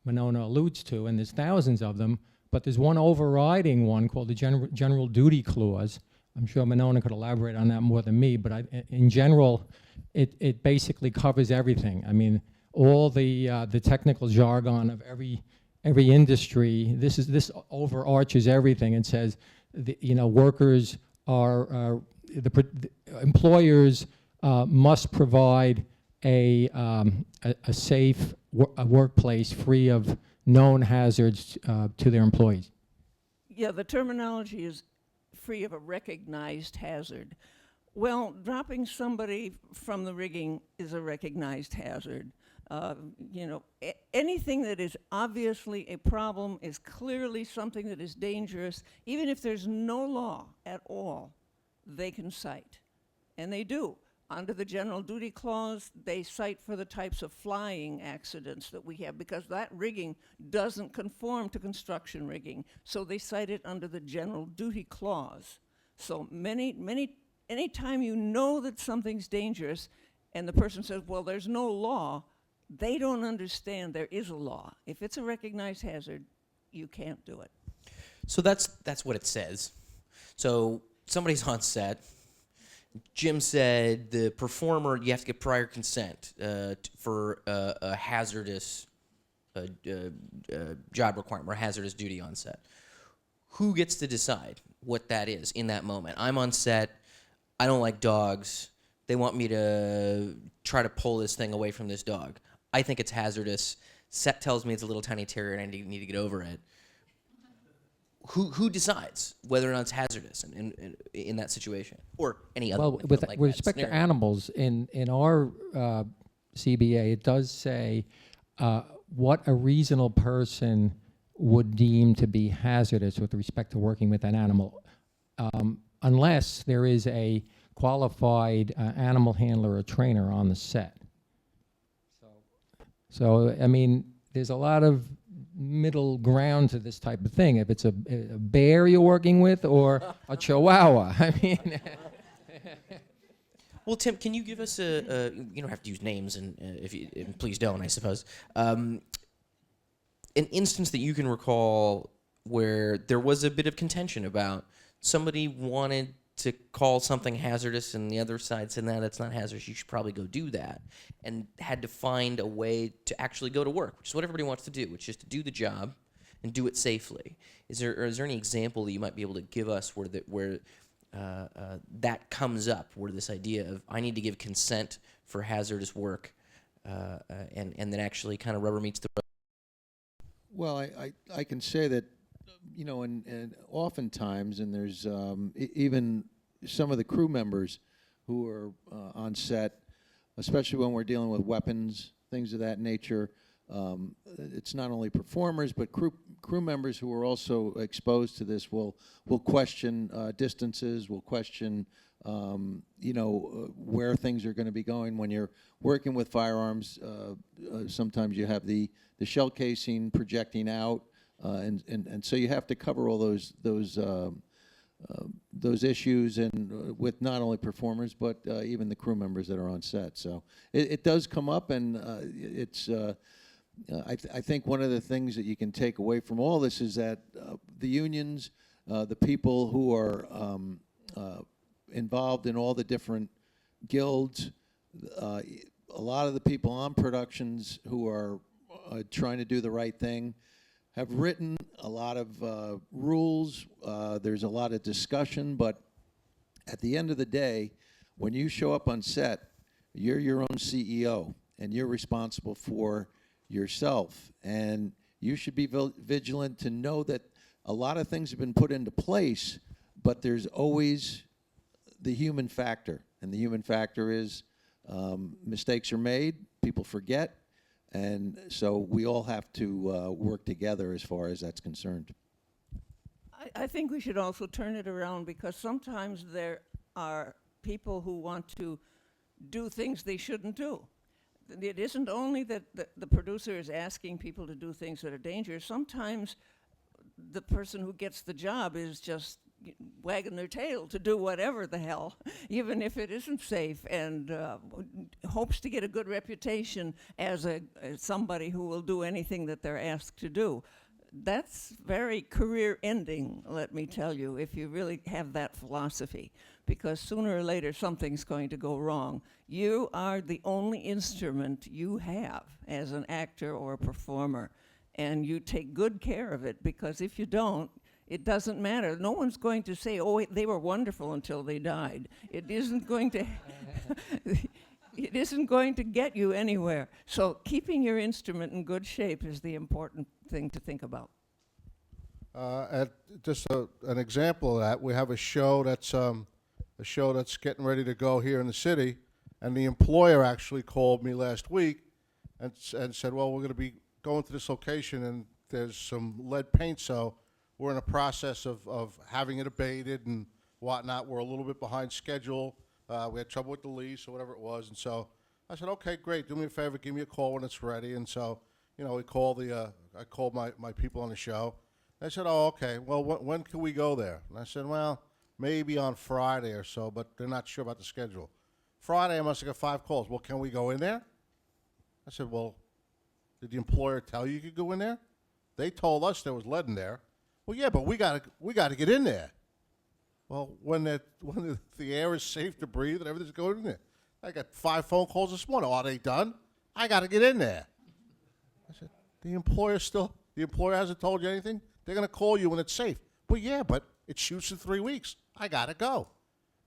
Monona alludes to, and there's thousands of them, but there's one overriding one called the general duty clause. I'm sure Monona could elaborate on that more than me, but in general, it basically covers everything. I mean, all the technical jargon of every industry. This overarches everything and says, workers are the employers must provide a safe workplace free of known hazards to their employees.
Yeah, the terminology is free of a recognized hazard. Well, dropping somebody from the rigging is a recognized hazard. Anything that is obviously a problem is clearly something that is dangerous. Even if there's no law at all, they can cite. And they do. Under the general duty clause, they cite for the types of flying accidents that we have, because that rigging doesn't conform to construction rigging. So they cite it under the general duty clause. So anytime you know that something's dangerous and the person says, well, there's no law, they don't understand there is a law. If it's a recognized hazard, you can't do it.
So that's what it says. So somebody's on set. Jim said the performer, you have to get prior consent for a hazardous job requirement or hazardous duty on set. Who gets to decide what that is in that moment? I'm on set. I don't like dogs. They want me to try to pull this thing away from this dog. I think it's hazardous. Set tells me it's a little tiny terrier and I need to get over it. Who decides whether or not it's hazardous in that situation or any other?
Well, with
like
respect to animals, in our CBA, it does say what a reasonable person would deem to be hazardous with respect to working with an animal, unless there is a qualified animal handler or trainer on the set. So, I mean, there's a lot of middle ground to this type of thing. If it's a bear you're working with or a chihuahua, I mean.
Well, Tim, can you give us you don't have to use names, and and please don't, I suppose, an instance that you can recall where there was a bit of contention about somebody wanted to call something hazardous and the other side said, no, that's not hazardous, you should probably go do that, and had to find a way to actually go to work, which is what everybody wants to do, which is to do the job and do it safely. Is there any example that you might be able to give us where that comes up, where this idea of I need to give consent for hazardous work and then actually kind of rubber meets the road?
Well, I can say that, you know, and oftentimes, and there's even some of the crew members who are on set, especially when we're dealing with weapons, things of that nature. It's not only performers, but crew members who are also exposed to this will question distances, will question, you know, where things are going to be going. When you're working with firearms, sometimes you have the shell casing projecting out. And so you have to cover all those issues, and with not only performers but even the crew members that are on set. So it does come up, and it's. I think one of the things that you can take away from all this is that the unions, the people who are involved in all the different guilds, a lot of the people on productions who are trying to do the right thing, have written a lot of rules. There's a lot of discussion, but at the end of the day, when you show up on set, you're your own CEO, and you're responsible for yourself. And you should be vigilant to know that a lot of things have been put into place, but there's always the human factor. And the human factor is mistakes are made, people forget, and so we all have to work together as far as that's concerned.
I think we should also turn it around, because sometimes there are people who want to do things they shouldn't do. It isn't only that the producer is asking people to do things that are dangerous. Sometimes the person who gets the job is just wagging their tail to do whatever the hell, even if it isn't safe, and hopes to get a good reputation as somebody who will do anything that they're asked to do. That's very career-ending, let me tell you, if you really have that philosophy, because sooner or later something's going to go wrong. You are the only instrument you have as an actor or a performer, and you take good care of it, because if you don't, it doesn't matter. No one's going to say, oh, wait, they were wonderful until they died. It isn't going to it isn't going to get you anywhere. So keeping your instrument in good shape is the important thing to think about.
Just an example of that, we have a show that's getting ready to go here in the city, and the employer actually called me last week and said, well, we're going to be going to this location, and there's some lead paint, so we're in a process of having it abated and whatnot. We're a little bit behind schedule, We had trouble with the lease or whatever it was, and so I said, okay, great. Do me a favor, give me a call when it's ready. And so, we called I called my people on the show. They said, oh, okay. Well, when can we go there? And I said, well, maybe on Friday or so, but they're not sure about the schedule. Friday, I must have got 5 calls. Well, can we go in there? I said, well, did the employer tell you could go in there? They told us there was lead in there. Well, yeah, but we gotta get in there. Well, when the air is safe to breathe and everything's going in there. I got 5 phone calls this morning. Are they done? I got to get in there. I said, the employer hasn't told you anything? They're going to call you when it's safe. Well, yeah, but it shoots in 3 weeks. I got to go.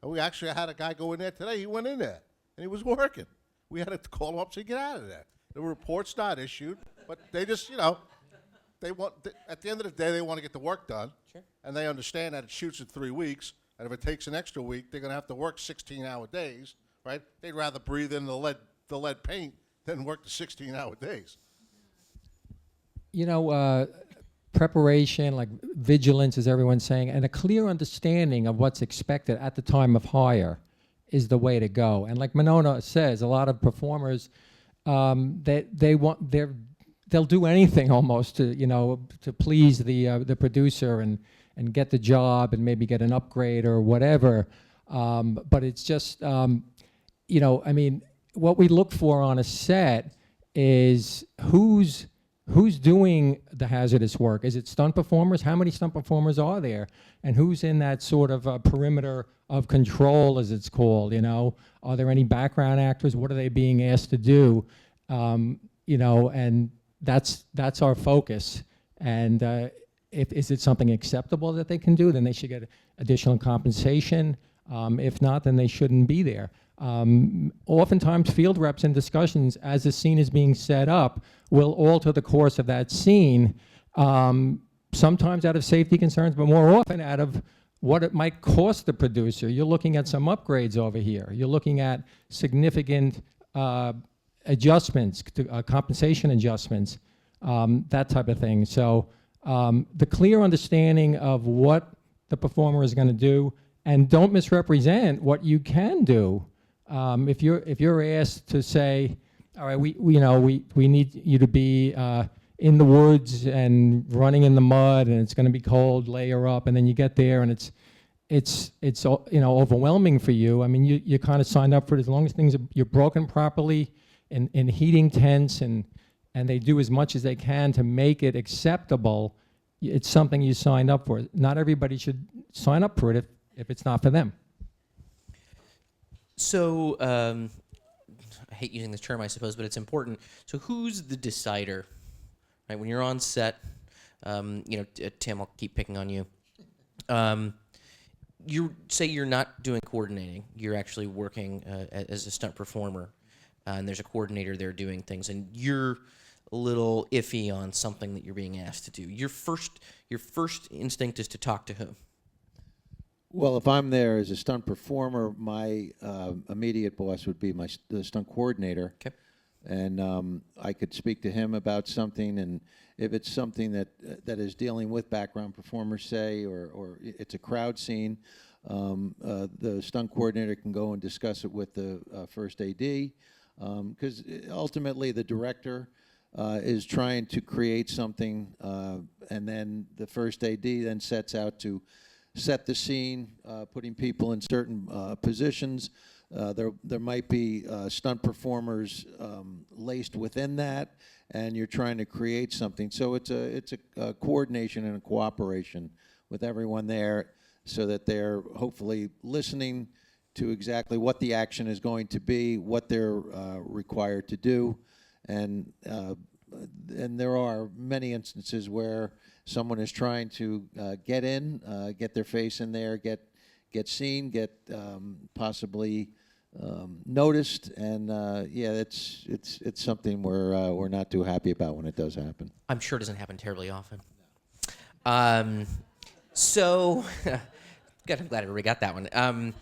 And we actually had a guy go in there today. He went in there, and he was working. We had to call him up to get out of there. The report's not issued, but they just, at the end of the day, they want to get the work done.
Sure.
And they understand that it shoots in 3 weeks, and if it takes an extra week, they're going to have to work 16-hour days, right? They'd rather breathe in the lead paint than work the 16-hour days.
Preparation, like vigilance, as everyone's saying, and a clear understanding of what's expected at the time of hire is the way to go. And like Monona says, a lot of performers, they'll do anything almost to please the producer and get the job and maybe get an upgrade or whatever. But it's just, what we look for on a set is who's doing the hazardous work. Is it stunt performers? How many stunt performers are there? And who's in that sort of perimeter of control, as it's called, Are there any background actors? What are they being asked to do? And that's our focus. And is it something acceptable that they can do, then they should get additional compensation. If not, then they shouldn't be there. Oftentimes, field reps in discussions, as the scene is being set up, will alter the course of that scene, sometimes out of safety concerns, but more often out of what it might cost the producer. You're looking at some upgrades over here. You're looking at significant adjustments, compensation adjustments, that type of thing. So the clear understanding of what the performer is going to do, and don't misrepresent what you can do. If you're asked to say, all right, we need you to be in the woods and running in the mud, and it's going to be cold, layer up, and then you get there and it's overwhelming for you. I mean, you kind of signed up for it as long as you're broken properly in heating tents and they do as much as they can to make it acceptable. It's something you signed up for. Not everybody should sign up for it if it's not for them.
So, I hate using this term, I suppose, but it's important. So who's the decider? Right, when you're on set, Tim, I'll keep picking on you. You say you're not doing coordinating. You're actually working as a stunt performer, and there's a coordinator there doing things, and you're a little iffy on something that you're being asked to do. Your first instinct is to talk to whom?
Well, if I'm there as a stunt performer, my immediate boss would be the stunt coordinator.
Okay.
And I could speak to him about something, and if it's something that is dealing with background performers, say, or it's a crowd scene, the stunt coordinator can go and discuss it with the first AD, because ultimately the director is trying to create something, and then the first AD then sets out to set the scene, putting people in certain positions. There might be stunt performers laced within that, and you're trying to create something. So it's a coordination and a cooperation with everyone there, so that they're hopefully listening to exactly what the action is going to be, what they're required to do, and there are many instances where someone is trying to get in, get their face in there, get seen, get possibly noticed, and it's something we're not too happy about when it does happen.
I'm sure it doesn't happen terribly often. No. So, good, I'm glad everybody got that one.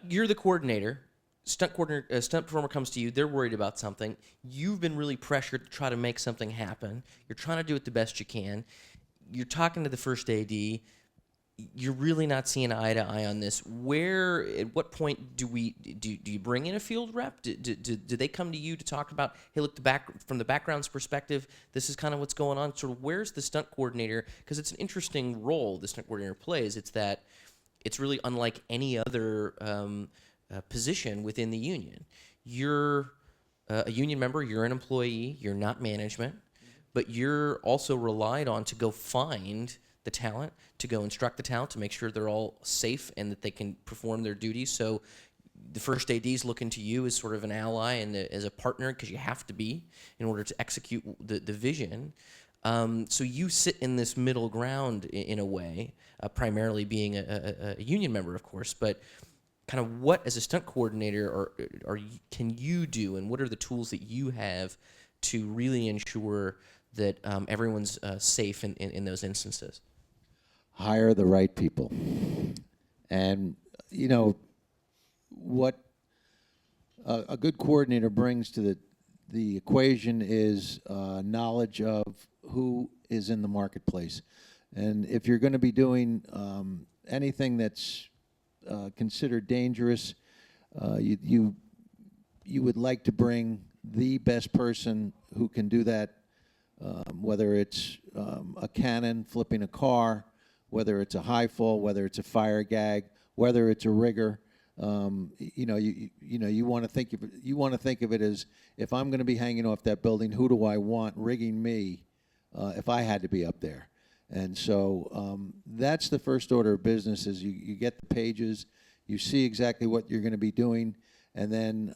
You're the coordinator. Stunt performer comes to you. They're worried about something. You've been really pressured to try to make something happen. You're trying to do it the best you can. You're talking to the first AD. you're really not seeing eye to eye on this. At what point do you bring in a field rep? Do they come to you to talk about, hey, look, from the background's perspective, this is kind of what's going on? Sort of where's the stunt coordinator? Because it's an interesting role the stunt coordinator plays. It's that it's really unlike any other position within the union. You're a union member, you're an employee, you're not management, but you're also relied on to go find the talent, to go instruct the talent, to make sure they're all safe and that they can perform their duties. So the first AD is looking to you as sort of an ally and as a partner, because you have to be in order to execute the vision. So you sit in this middle ground in a way, primarily being a union member, of course, but kind of what, as a stunt coordinator, can you do, and what are the tools that you have to really ensure that everyone's safe in those instances?
Hire the right people. And, you know, what a good coordinator brings to the equation is knowledge of who is in the marketplace. And if you're going to be doing anything that's considered dangerous, you would like to bring the best person who can do that, whether it's a cannon flipping a car, whether it's a high fall, whether it's a fire gag, whether it's a rigger. You want to think of it as, if I'm going to be hanging off that building, who do I want rigging me if I had to be up there? And so that's the first order of business. Is you get the pages, you see exactly what you're going to be doing, and then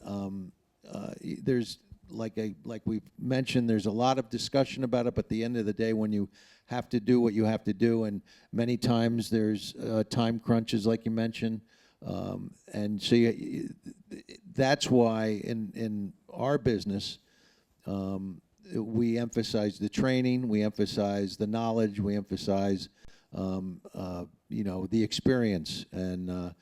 there's like we've mentioned, there's a lot of discussion about it. But at the end of the day, when you have to do what you have to do, and many times there's time crunches, like you mentioned, and so that's why in our business, we emphasize the training, we emphasize the knowledge, we emphasize the experience, and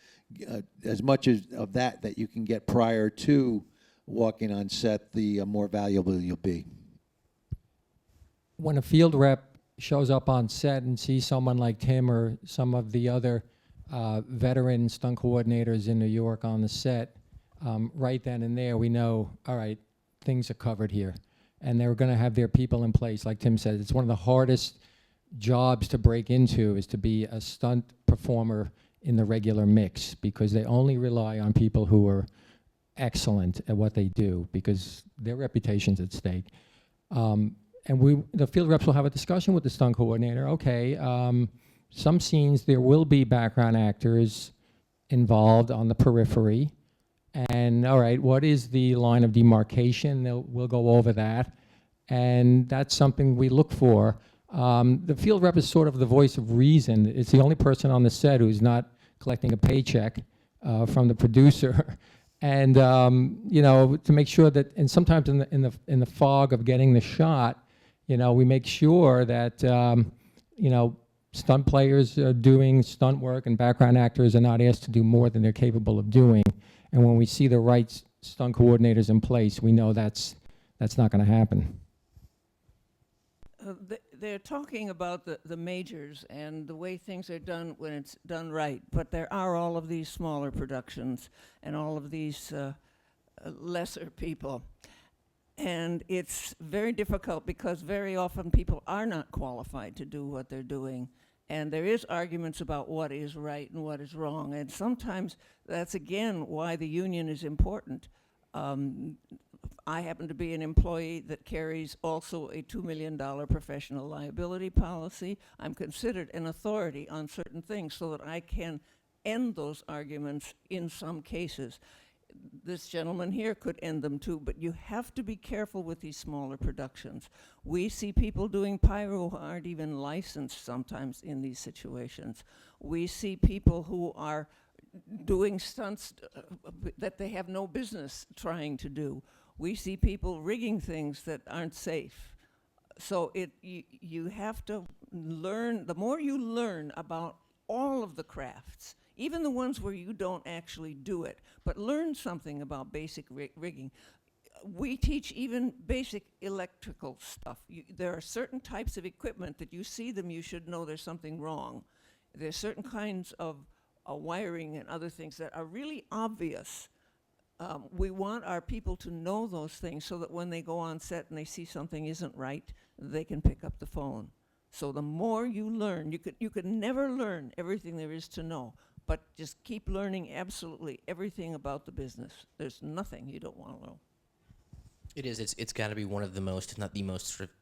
as much of that you can get prior to walking on set, the more valuable you'll be.
When a field rep shows up on set and sees someone like Tim or some of the other veteran stunt coordinators in New York on the set, right then and there we know, all right, things are covered here. And they're going to have their people in place. Like Tim said, it's one of the hardest jobs to break into, is to be a stunt performer in the regular mix, because they only rely on people who are excellent at what they do, because their reputation's at stake. And the field reps will have a discussion with the stunt coordinator. Okay, some scenes there will be background actors involved on the periphery. And all right, what is the line of demarcation? We'll go over that. And that's something we look for. The field rep is sort of the voice of reason. It's the only person on the set who's not collecting a paycheck from the producer. And to make sure that, and sometimes in the fog of getting the shot, we make sure that stunt players are doing stunt work, and background actors are not asked to do more than they're capable of doing. And when we see the right stunt coordinators in place, we know that's not going to happen.
They're talking about the majors and the way things are done when it's done right, but there are all of these smaller productions and all of these lesser people. And it's very difficult, because very often people are not qualified to do what they're doing. And there is arguments about what is right and what is wrong. And sometimes that's, again, why the union is important. I happen to be an employee that carries also a $2 million professional liability policy. I'm considered an authority on certain things so that I can end those arguments in some cases. This gentleman here could end them too, but you have to be careful with these smaller productions. We see people doing pyro who aren't even licensed sometimes in these situations. We see people who are doing stunts that they have no business trying to do. We see people rigging things that aren't safe. So you have to learn. The more you learn about all of the crafts, even the ones where you don't actually do it, but learn something about basic rigging. We teach even basic electrical stuff. There are certain types of equipment that you see them, you should know there's something wrong. There's certain kinds of wiring and other things that are really obvious. We want our people to know those things so that when they go on set and they see something isn't right, they can pick up the phone. So the more you learn, you could never learn everything there is to know, but just keep learning absolutely everything about the business. There's nothing you don't want to know.
It is. It's got to be one of the most, if not the most, sort of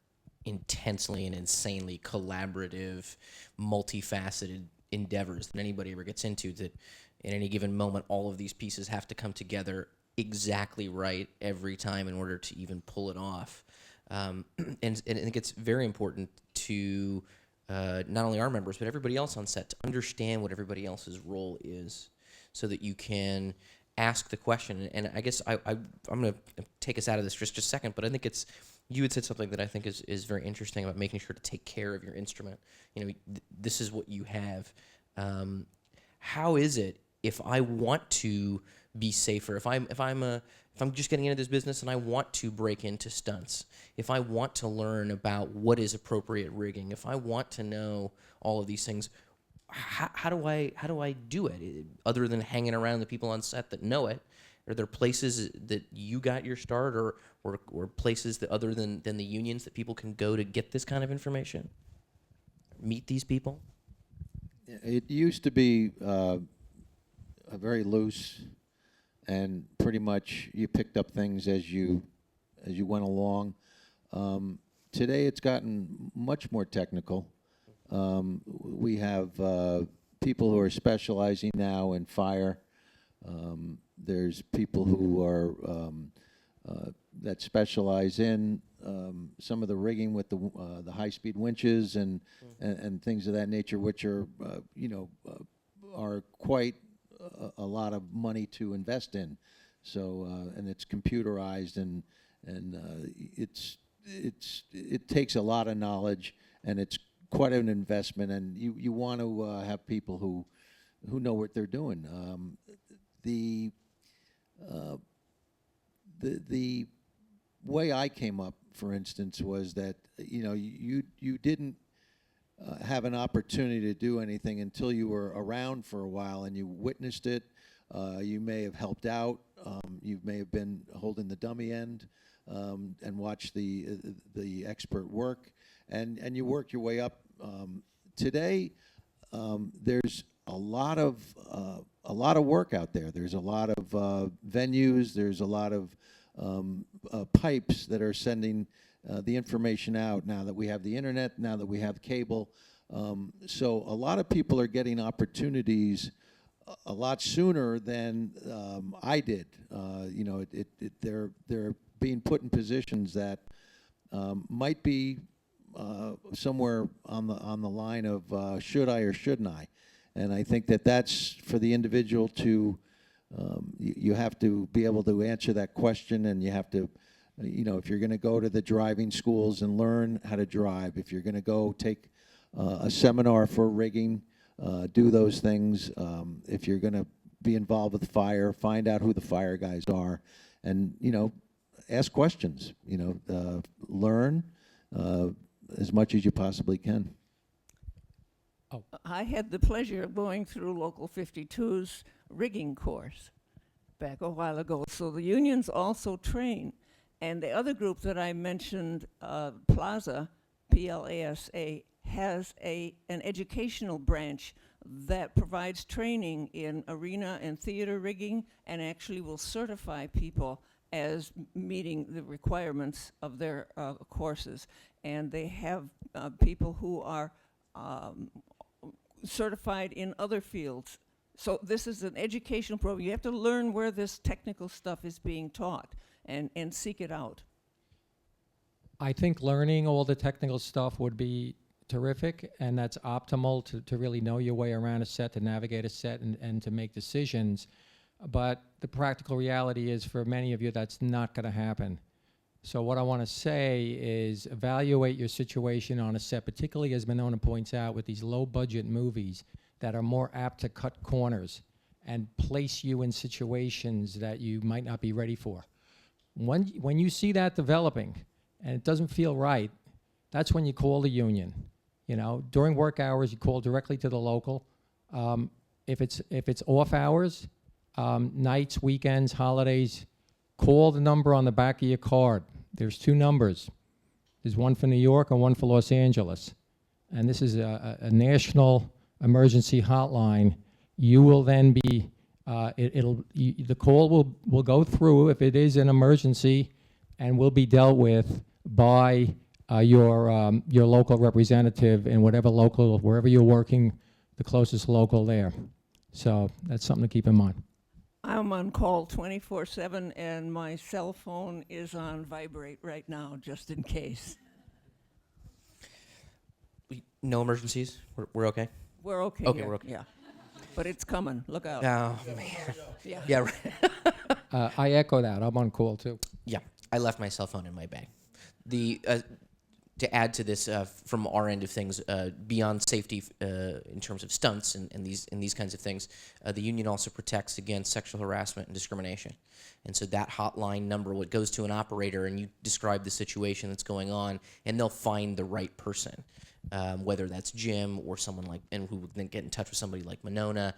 intensely and insanely collaborative, multifaceted endeavors that anybody ever gets into. That in any given moment, all of these pieces have to come together exactly right every time in order to even pull it off. And I think it's very important to not only our members but everybody else on set to understand what everybody else's role is, so that you can ask the question. And I guess I'm going to take us out of this just a second, but I think you had said something that I think is very interesting about making sure to take care of your instrument. You know, this is what you have. How is it if I want to be safer, if I'm just getting into this business and I want to break into stunts, if I want to learn about what is appropriate rigging, if I want to know all of these things, how do I do it other than hanging around the people on set that know it? Are there places that you got your start, or places that other than the unions that people can go to get this kind of information? Meet these people?
It used to be a very loose, and pretty much you picked up things as you went along. Today it's gotten much more technical. We have people who are specializing now in fire. There's people who are that specialize in some of the rigging with the high-speed winches and things of that nature, which are are quite a lot of money to invest in. So and it's computerized, and it takes a lot of knowledge, and it's quite an investment, and you want to have people who know what they're doing. The way I came up, for instance, was that you didn't have an opportunity to do anything until you were around for a while and you witnessed it. You may have helped out. You may have been holding the dummy end and watched the expert work, and you work your way up. Today, there's a lot of work out there. There's a lot of venues. There's a lot of pipes that are sending the information out now that we have the internet, now that we have cable. So a lot of people are getting opportunities a lot sooner than I did. They're being put in positions that might be somewhere on the line of should I or shouldn't I? And I think that's for the individual to, you have to be able to answer that question, and you have to, if you're going to go to the driving schools and learn how to drive, if you're going to go take a seminar for rigging, do those things. If you're going to be involved with fire, find out who the fire guys are, and, ask questions, learn as much as you possibly can.
I had the pleasure of going through Local 52's rigging course back a while ago. So the unions also train. And the other group that I mentioned, PLASA, P-L-A-S-A, has an educational branch that provides training in arena and theater rigging, and actually will certify people as meeting the requirements of their courses. And they have people who are certified in other fields. So this is an educational program. You have to learn where this technical stuff is being taught and seek it out.
I think learning all the technical stuff would be terrific, and that's optimal to really know your way around a set, to navigate a set, and to make decisions. But the practical reality is, for many of you, that's not going to happen. So what I want to say is evaluate your situation on a set, particularly as Monona points out, with these low-budget movies that are more apt to cut corners and place you in situations that you might not be ready for. When you see that developing and it doesn't feel right, that's when you call the union. During work hours, you call directly to the local. If it's off hours, nights, weekends, holidays, call the number on the back of your card. There's 2 numbers. There's one for New York and one for Los Angeles. And this is a national emergency hotline. You will then be, the call will go through if it is an emergency and will be dealt with by your local representative in whatever local, wherever you're working, the closest local there. So that's something to keep in mind.
I'm on call 24/7, and my cell phone is on vibrate right now, just in case.
No emergencies? We're okay?
We're okay.
Okay,
here,
we're okay.
Yeah, but it's coming. Look out.
Oh, man.
Yeah.
Yeah, right.
I echo that. I'm on call too.
Yeah, I left my cell phone in my bag. To add to this, from our end of things, beyond safety in terms of stunts and these kinds of things, the union also protects against sexual harassment and discrimination. And so that hotline number, what goes to an operator, and you describe the situation that's going on, and they'll find the right person, whether that's Jim or someone like, and who would then get in touch with somebody like Monona,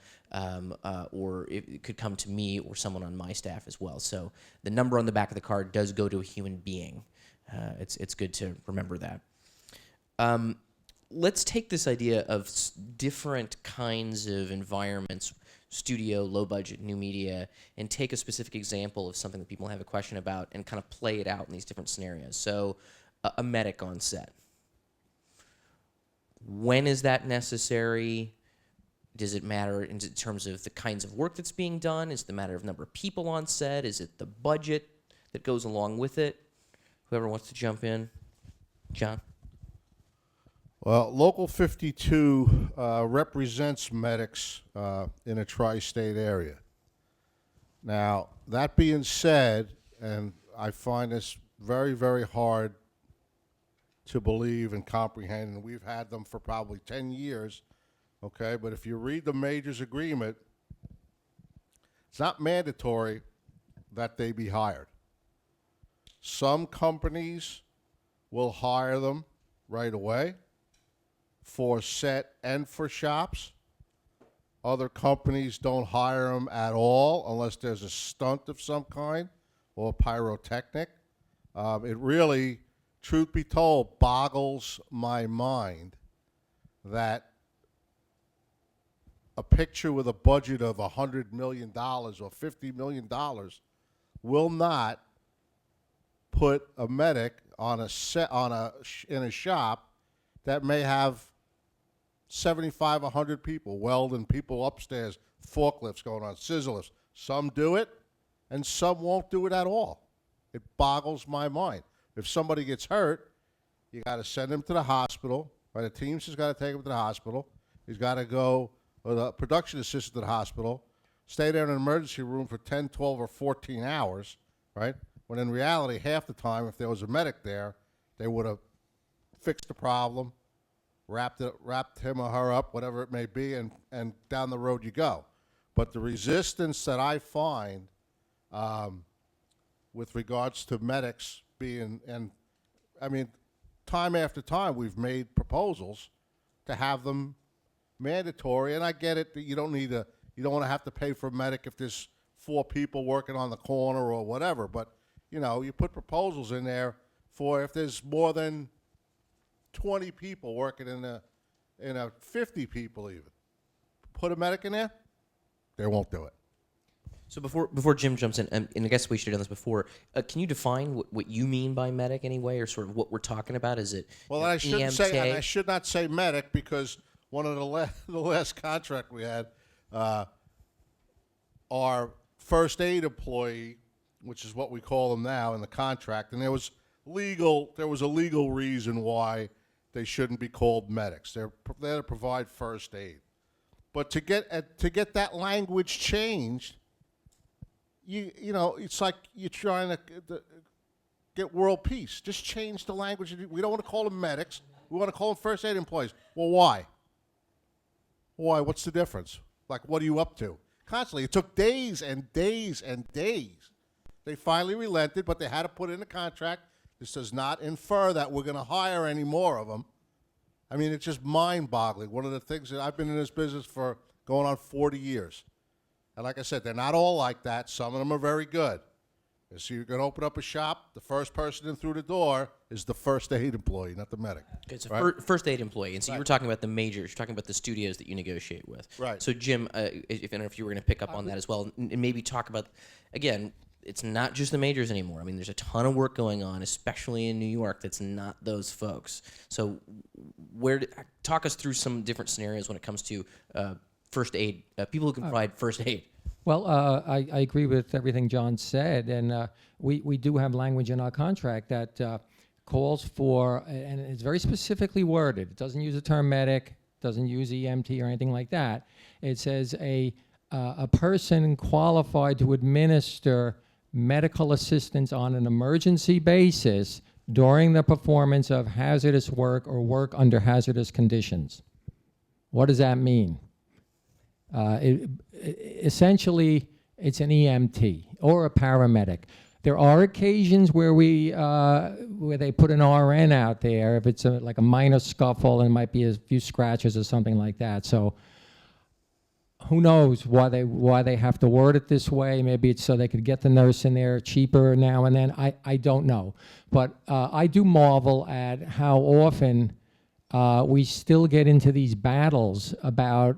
or it could come to me or someone on my staff as well. So the number on the back of the card does go to a human being. It's good to remember that. Let's take this idea of different kinds of environments, studio, low budget, new media, and take a specific example of something that people have a question about and kind of play it out in these different scenarios. So a medic on set. When is that necessary? Does it matter in terms of the kinds of work that's being done? Is it the matter of number of people on set? Is it the budget that goes along with it? Whoever wants to jump in. John?
Well, Local 52 represents medics in a tri-state area. Now, that being said, and I find this very, very hard to believe and comprehend, and we've had them for probably 10 years, okay? But if you read the majors agreement, it's not mandatory that they be hired. Some companies will hire them right away for set and for shops. Other companies don't hire them at all unless there's a stunt of some kind or pyrotechnic. It really, truth be told, boggles my mind that a picture with a budget of $100 million or $50 million will not put a medic on a set in a shop that may have 75, 100 people, welding, people upstairs, forklifts going on, scissor lifts. Some do it, and some won't do it at all. It boggles my mind. If somebody gets hurt, you got to send him to the hospital. Right? The team's just got to take him to the hospital. He's got to go with a production assistant to the hospital, stay there in an emergency room for 10, 12, or 14 hours, right? When in reality, half the time, if there was a medic there, they would have fixed the problem, wrapped him or her up, whatever it may be, and down the road you go. But the resistance that I find with regards to medics being, and I mean, time after time we've made proposals to have them mandatory, and I get it that you don't want to have to pay for a medic if there's 4 people working on the corner or whatever, but you put proposals in there for if there's more than 20 people working in a 50 people even. Put a medic in there, they won't do it.
So before Jim jumps in, and I guess we should have done this before, can you define what you mean by medic anyway, or sort of what we're talking about? Is it
Well, I shouldn't say, and I
EMT?
should not say medic because one of the last contract we had, our first aid employee, which is what we call them now in the contract, and there was a legal reason why they shouldn't be called medics. They're there to provide first aid. But to get that language changed, it's like you're trying to get world peace. Just change the language. We don't want to call them medics. We want to call them first aid employees. Well, why? Why? What's the difference? Like, what are you up to? Constantly. It took days and days and days. They finally relented, but they had to put in a contract. This does not infer that we're going to hire any more of them. I mean, it's just mind-boggling. One of the things that I've been in this business for going on 40 years. And like I said, they're not all like that. Some of them are very good. And so you're going to open up a shop, the first person in through the door is the first aid employee, not the medic.
It's a
Right.
first aid employee, and so you were talking about the majors. You're talking about the studios that you negotiate with.
Right.
So Jim, if I don't know if you were going to pick up on that as well, and maybe talk about, again, it's not just the majors anymore. I mean, there's a ton of work going on, especially in New York, that's not those folks. So talk us through some different scenarios when it comes to first aid, people who can provide first aid.
Well, I agree with everything John said, and we do have language in our contract that calls for, and it's very specifically worded. It doesn't use the term medic, doesn't use EMT or anything like that. It says a person qualified to administer medical assistance on an emergency basis during the performance of hazardous work or work under hazardous conditions. What does that mean? Essentially, it's an EMT or a paramedic. There are occasions where where they put an RN out there if it's like a minor scuffle and might be a few scratches or something like that. So who knows why they have to word it this way? Maybe it's so they could get the nurse in there cheaper now and then. I don't know, but I do marvel at how often we still get into these battles about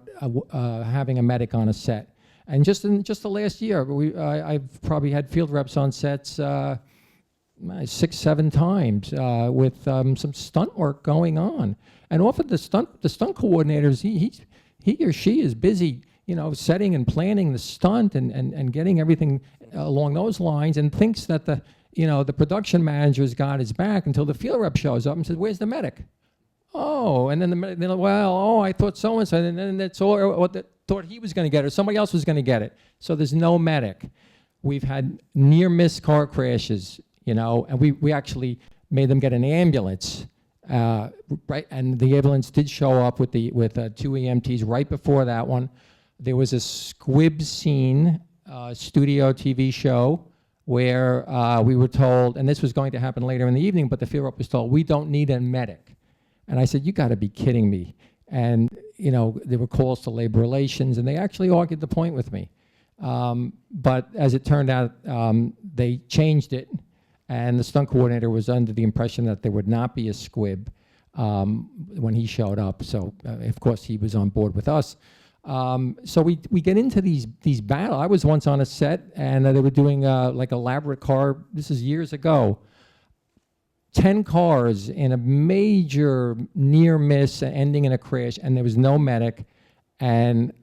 having a medic on a set. And just the last year, I've probably had field reps on sets 6-7 times with some stunt work going on. And often the stunt coordinators, he or she is busy, setting and planning the stunt and getting everything along those lines, and thinks that the production manager's got his back until the field rep shows up and says, "Where's the medic?" Oh, and then I thought so and so, and then that's all what thought he was going to get it, or somebody else was going to get it. So there's no medic. We've had near-miss car crashes, and we actually made them get an ambulance, right? And the ambulance did show up with 2 EMTs right before that one. There was a squib scene, studio TV show, where we were told, and this was going to happen later in the evening, but the field rep was told, "We don't need a medic." And I said, "You got to be kidding me." And, there were calls to labor relations, and they actually argued the point with me. But as it turned out, they changed it, and the stunt coordinator was under the impression that there would not be a squib when he showed up. So, of course, he was on board with us. So we get into these battles. I was once on a set, and they were doing like elaborate car. This is years ago. 10 cars in a major near miss ending in a crash, and there was no medic, and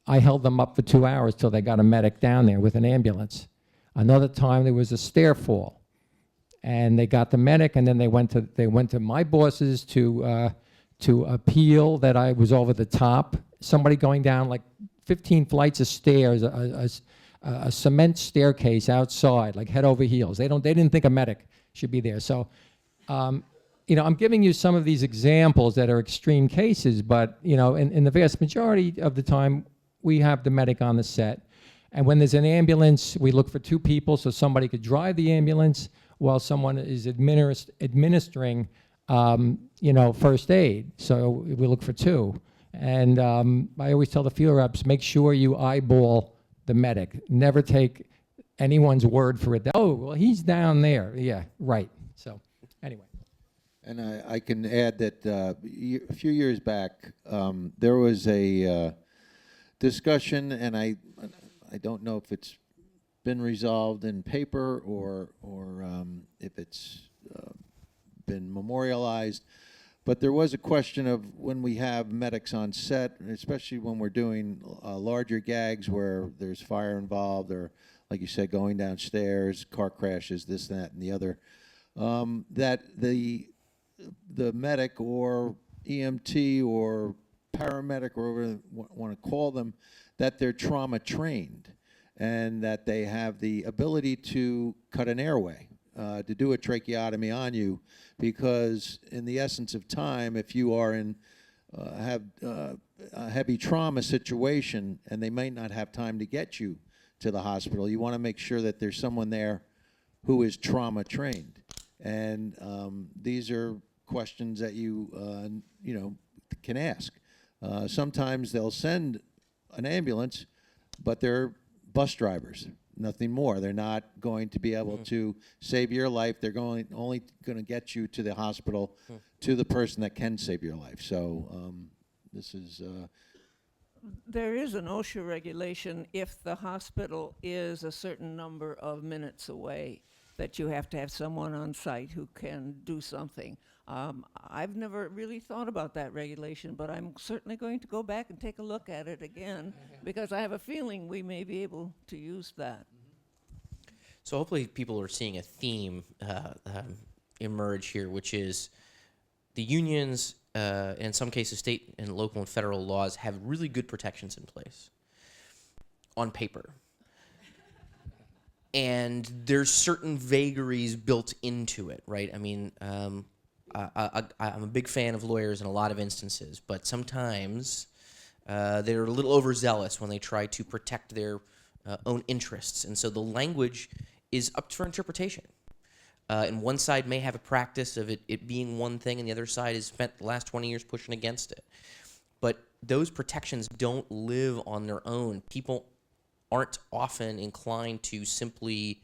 I held them up for 2 hours till they got a medic down there with an ambulance. Another time there was a stair fall, and they got the medic, and then they went to my bosses to appeal that I was over the top. Somebody going down like 15 flights of stairs, a cement staircase outside, like head over heels. They didn't think a medic should be there. So. I'm giving you some of these examples that are extreme cases, but, in the vast majority of the time, we have the medic on the set. And when there's an ambulance, we look for 2 people so somebody could drive the ambulance while someone is administering, first aid. So we look for 2. And I always tell the field reps, make sure you eyeball the medic. Never take anyone's word for it. Oh, well, he's down there. Yeah, right. So. Anyway.
And I can add that a few years back, there was a discussion, and I don't know if it's been resolved in paper or if it's been memorialized, but there was a question of when we have medics on set, especially when we're doing larger gags where there's fire involved, or like you said, going downstairs, car crashes, this, that, and the other. That the medic or EMT or paramedic, or whatever you want to call them, that they're trauma trained, and that they have the ability to cut an airway, to do a tracheotomy on you, because in the essence of time, if you are in have a heavy trauma situation and they might not have time to get you to the hospital, you want to make sure that there's someone there who is trauma trained. And these are questions that you can ask. Sometimes they'll send an ambulance, but they're bus drivers, nothing more. They're not going to be able to save your life. They're only going to get you to the hospital, to the person that can save your life. So this is...
There is an OSHA regulation if the hospital is a certain number of minutes away that you have to have someone on site who can do something. I've never really thought about that regulation, but I'm certainly going to go back and take a look at it again because I have a feeling we may be able to use that.
So hopefully people are seeing a theme emerge here, which is the unions, in some cases state and local and federal laws, have really good protections in place on paper. And there's certain vagaries built into it, right? I mean, I'm a big fan of lawyers in a lot of instances, but sometimes they're a little overzealous when they try to protect their own interests. And so the language is up for interpretation. And one side may have a practice of it being one thing, and the other side has spent the last 20 years pushing against it. But those protections don't live on their own. People aren't often inclined to simply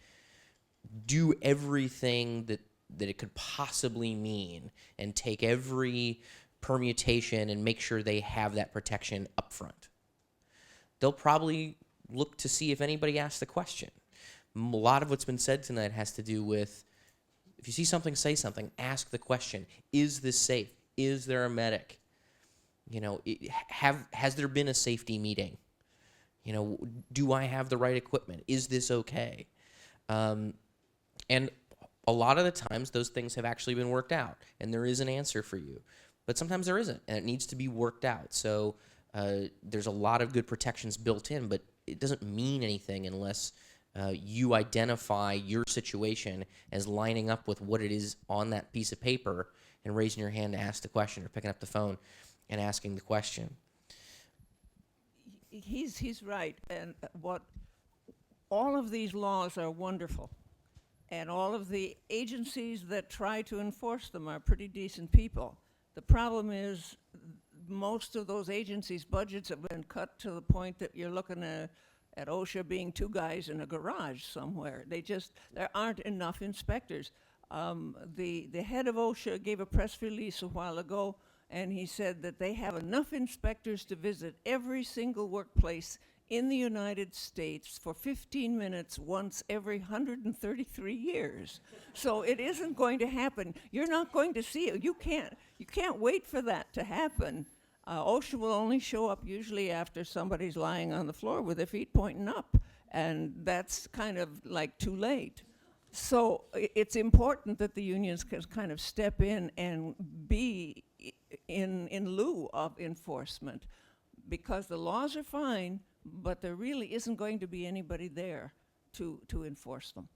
do everything that it could possibly mean and take every permutation and make sure they have that protection up front. They'll probably look to see if anybody asks the question. A lot of what's been said tonight has to do with, if you see something, say something, ask the question. Is this safe? Is there a medic? You know, has there been a safety meeting? You know, do I have the right equipment? Is this okay? And a lot of the times those things have actually been worked out and there is an answer for you. But sometimes there isn't, and it needs to be worked out. So there's a lot of good protections built in, but it doesn't mean anything unless you identify your situation as lining up with what it is on that piece of paper and raising your hand to ask the question or picking up the phone and asking the question.
He's right, and all of these laws are wonderful, and all of the agencies that try to enforce them are pretty decent people. The problem is most of those agencies' budgets have been cut to the point that you're looking at OSHA being two guys in a garage somewhere. There aren't enough inspectors. The head of OSHA gave a press release a while ago, and he said that they have enough inspectors to visit every single workplace in the United States for 15 minutes once every 133 years. So it isn't going to happen. You're not going to see it. You can't wait for that to happen. OSHA will only show up usually after somebody's lying on the floor with their feet pointing up, and that's kind of like too late. So it's important that the unions can kind of step in and be in lieu of enforcement, because the laws are fine, but there really isn't going to be anybody there to enforce them.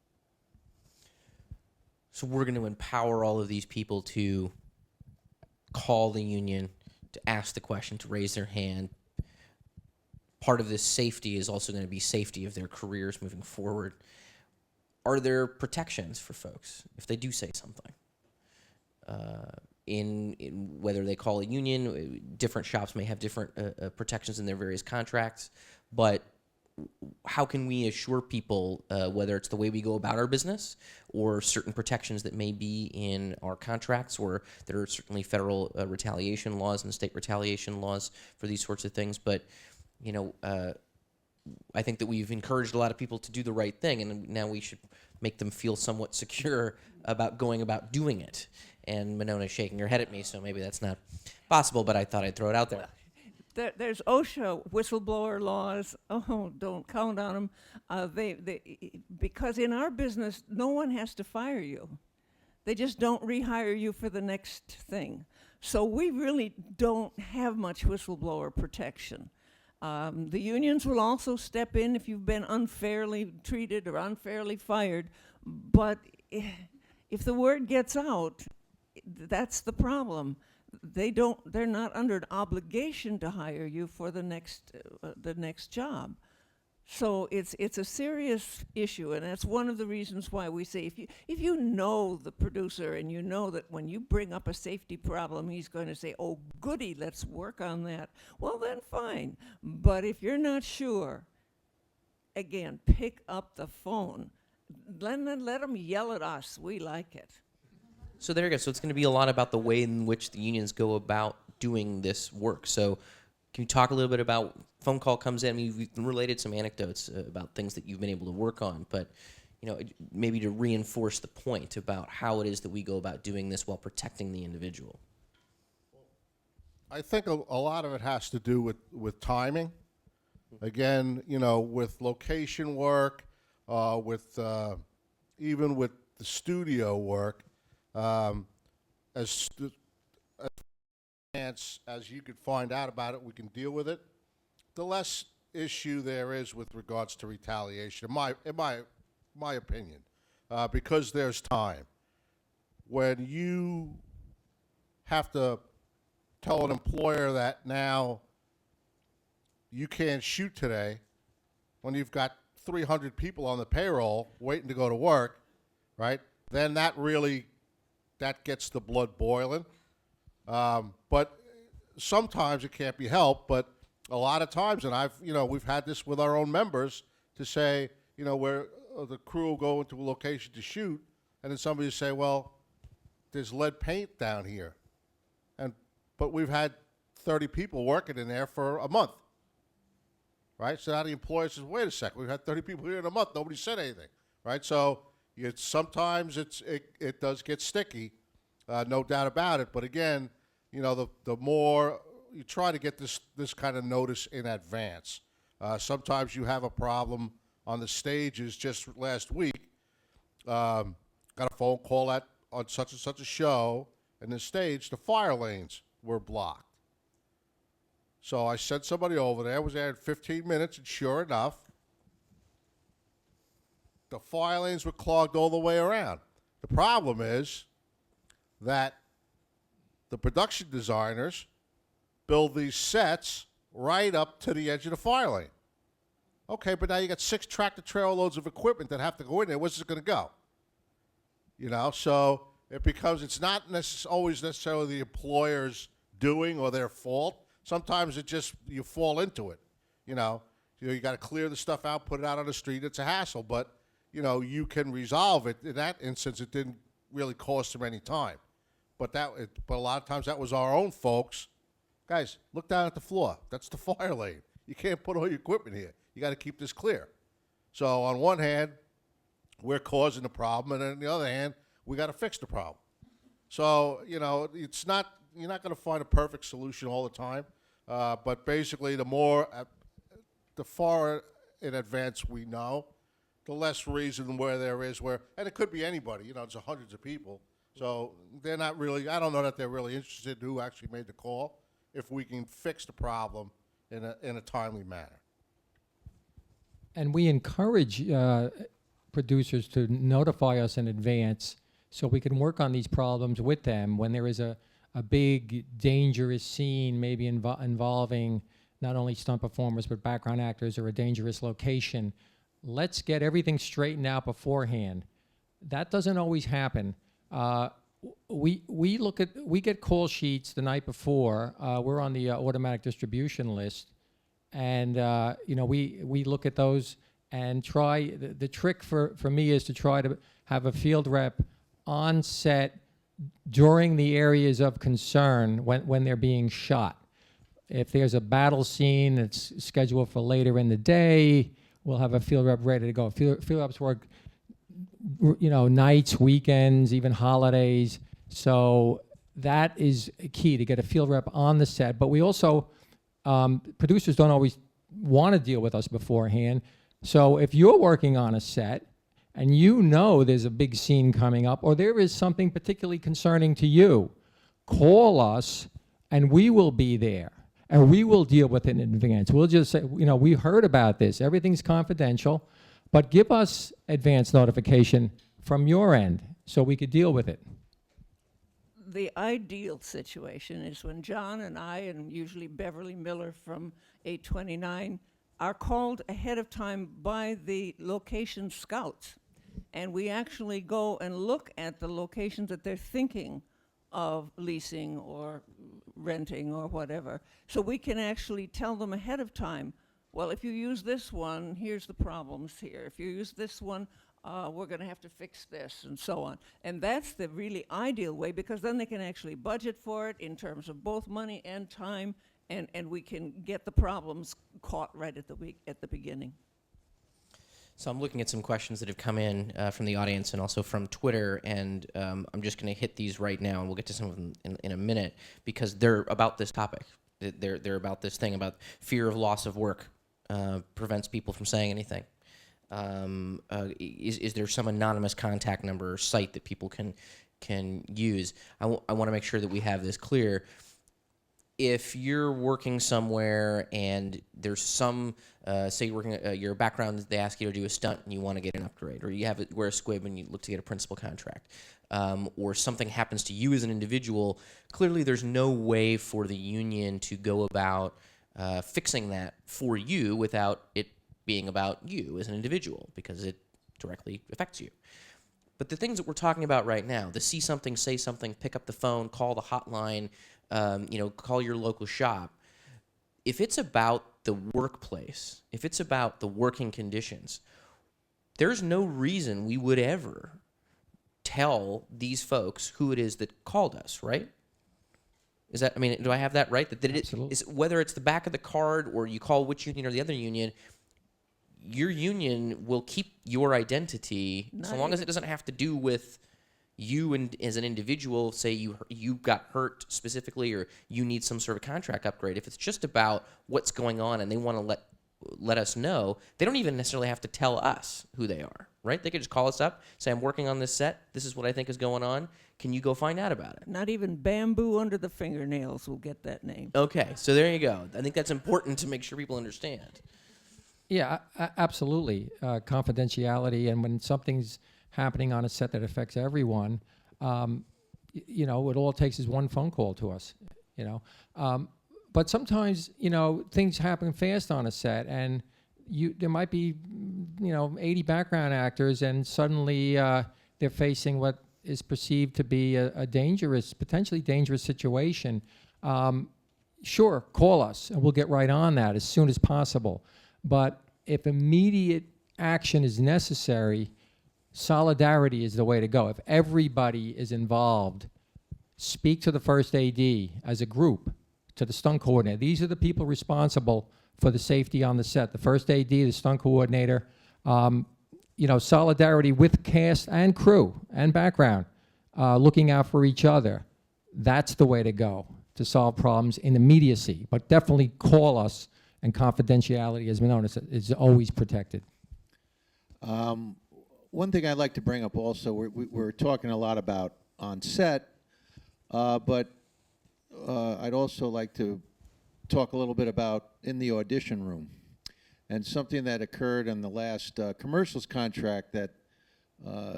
So we're going to empower all of these people to call the union, to ask the question, to raise their hand. Part of this safety is also going to be safety of their careers moving forward. Are there protections for folks if they do say something? In whether they call a union, different shops may have different protections in their various contracts, but how can we assure people, whether it's the way we go about our business or certain protections that may be in our contracts, or there are certainly federal retaliation laws and state retaliation laws for these sorts of things, but you know, I think that we've encouraged a lot of people to do the right thing, and now we should make them feel somewhat secure about going about doing it. And Monona's shaking her head at me, so maybe that's not possible, but I thought I'd throw it out there.
There's OSHA whistleblower laws. Oh, don't count on them. Because in our business, no one has to fire you. They just don't rehire you for the next thing. So we really don't have much whistleblower protection. The unions will also step in if you've been unfairly treated or unfairly fired, but if the word gets out, that's the problem. They're not under an obligation to hire you for the next job. So it's a serious issue, and that's one of the reasons why we say if you know the producer and you know that when you bring up a safety problem, he's going to say, "Oh, goody, let's work on that." Well, then fine. But if you're not sure, again, pick up the phone. Then let them yell at us. We like it.
So there you go. So it's going to be a lot about the way in which the unions go about doing this work. So can you talk a little bit about phone call comes in? I mean, you've related some anecdotes about things that you've been able to work on, but maybe to reinforce the point about how it is that we go about doing this while protecting the individual.
I think a lot of it has to do with timing. Again, with location work, even with the studio work, as you could find out about it, we can deal with it. The less issue there is with regards to retaliation, in my opinion, because there's time. When you have to tell an employer that now you can't shoot today, when you've got 300 people on the payroll waiting to go to work, right? Then that gets the blood boiling. But sometimes it can't be helped. But a lot of times, and we've had this with our own members to say, where the crew will go into a location to shoot, and then somebody will say, well, there's lead paint down here, but we've had 30 people working in there for a month. Right? So now the employer says, wait a second, we've had 30 people here in a month. Nobody said anything. Right? So sometimes it does get sticky, no doubt about it. But again, the more you try to get this kind of notice in advance. Sometimes you have a problem on the stages. Just last week, got a phone call on such and such a show, and the stage, the fire lanes were blocked. So I sent somebody over there. I was there in 15 minutes, and sure enough, the fire lanes were clogged all the way around. The problem is that the production designers build these sets right up to the edge of the fire lane. Okay, but now you got 6 tractor-trailer loads of equipment that have to go in there. Where's it going to go? So it's not always necessarily the employer's doing or their fault. Sometimes you fall into it. You got to clear the stuff out, put it out on the street. It's a hassle, but you can resolve it. In that instance, it didn't really cost them any time. But a lot of times that was our own folks. Guys, look down at the floor. That's the fire lane. You can't put all your equipment here. You got to keep this clear. So on one hand, we're causing the problem, and on the other hand, we got to fix the problem. So it's not. You're not going to find a perfect solution all the time, but basically, the far in advance we know, the less reason where there is and it could be anybody. It's hundreds of people, so they're not really. I don't know that they're really interested in who actually made the call. If we can fix the problem in a timely manner.
And we encourage producers to notify us in advance so we can work on these problems with them when there is a big, dangerous scene, maybe involving not only stunt performers but background actors, or a dangerous location. Let's get everything straightened out beforehand. That doesn't always happen. We get call sheets the night before. We're on the automatic distribution list, and we look at those and try. The trick for me is to try to have a field rep on set during the areas of concern when they're being shot. If there's a battle scene that's scheduled for later in the day, we'll have a field rep ready to go. Field reps work, nights, weekends, even holidays. So that is key, to get a field rep on the set. But we also, producers don't always want to deal with us beforehand. So if you're working on a set and there's a big scene coming up, or there is something particularly concerning to you, call us and we will be there. And we will deal with it in advance. We'll just say, we heard about this. Everything's confidential, but give us advance notification from your end so we could deal with it.
The ideal situation is when John and I, and usually Beverly Miller from 829, are called ahead of time by the location scouts. And we actually go and look at the locations that they're thinking of leasing or renting or whatever. So we can actually tell them ahead of time, well, if you use this one, here's the problems here. If you use this one, we're going to have to fix this, and so on. And that's the really ideal way, because then they can actually budget for it in terms of both money and time, and we can get the problems caught right at the beginning.
So I'm looking at some questions that have come in from the audience and also from Twitter, and I'm just going to hit these right now, and we'll get to some of them in a minute, because they're about this topic. They're about this thing about fear of loss of work prevents people from saying anything. Is there some anonymous contact number or site that people can use? I want to make sure that we have this clear. If you're working somewhere and there's some, say you're working, your background, they ask you to do a stunt and you want to get an upgrade, or you have wear a squib and you look to get a principal contract, or something happens to you as an individual, clearly there's no way for the union to go about fixing that for you without it being about you as an individual, because it directly affects you. But the things that we're talking about right now, the see something, say something, pick up the phone, call the hotline, call your local shop. If it's about the workplace, if it's about the working conditions, there's no reason we would ever tell these folks who it is that called us, right? Is that, I mean, do I have that right? That
Absolutely.
is, whether it's the back of the card or you call which union or the other union, your union will keep your identity so long as it doesn't have to do with you and as an individual. Say you got hurt specifically, or you need some sort of contract upgrade. If it's just about what's going on and they want to let us know, they don't even necessarily have to tell us who they are, right? They could just call us up, say, I'm working on this set, this is what I think is going on, can you go find out about it?
Not even bamboo under the fingernails will get that name.
Okay, so there you go. I think that's important to make sure people understand.
Yeah, absolutely. Confidentiality, and when something's happening on a set that affects everyone, it all it takes is one phone call to us, But sometimes, things happen fast on a set, and there might be, 80 background actors, and suddenly they're facing what is perceived to be a potentially dangerous situation. Sure, call us, and we'll get right on that as soon as possible. But if immediate action is necessary, solidarity is the way to go. If everybody is involved, speak to the first AD as a group, to the stunt coordinator. These are the people responsible for the safety on the set. The first AD, the stunt coordinator, solidarity with cast and crew and background, looking out for each other. That's the way to go to solve problems in immediacy. But definitely call us, and confidentiality, as we know, is always protected.
One thing I'd like to bring up also, we're talking a lot about on set, but I'd also like to talk a little bit about in the audition room. And something that occurred in the last commercials contract that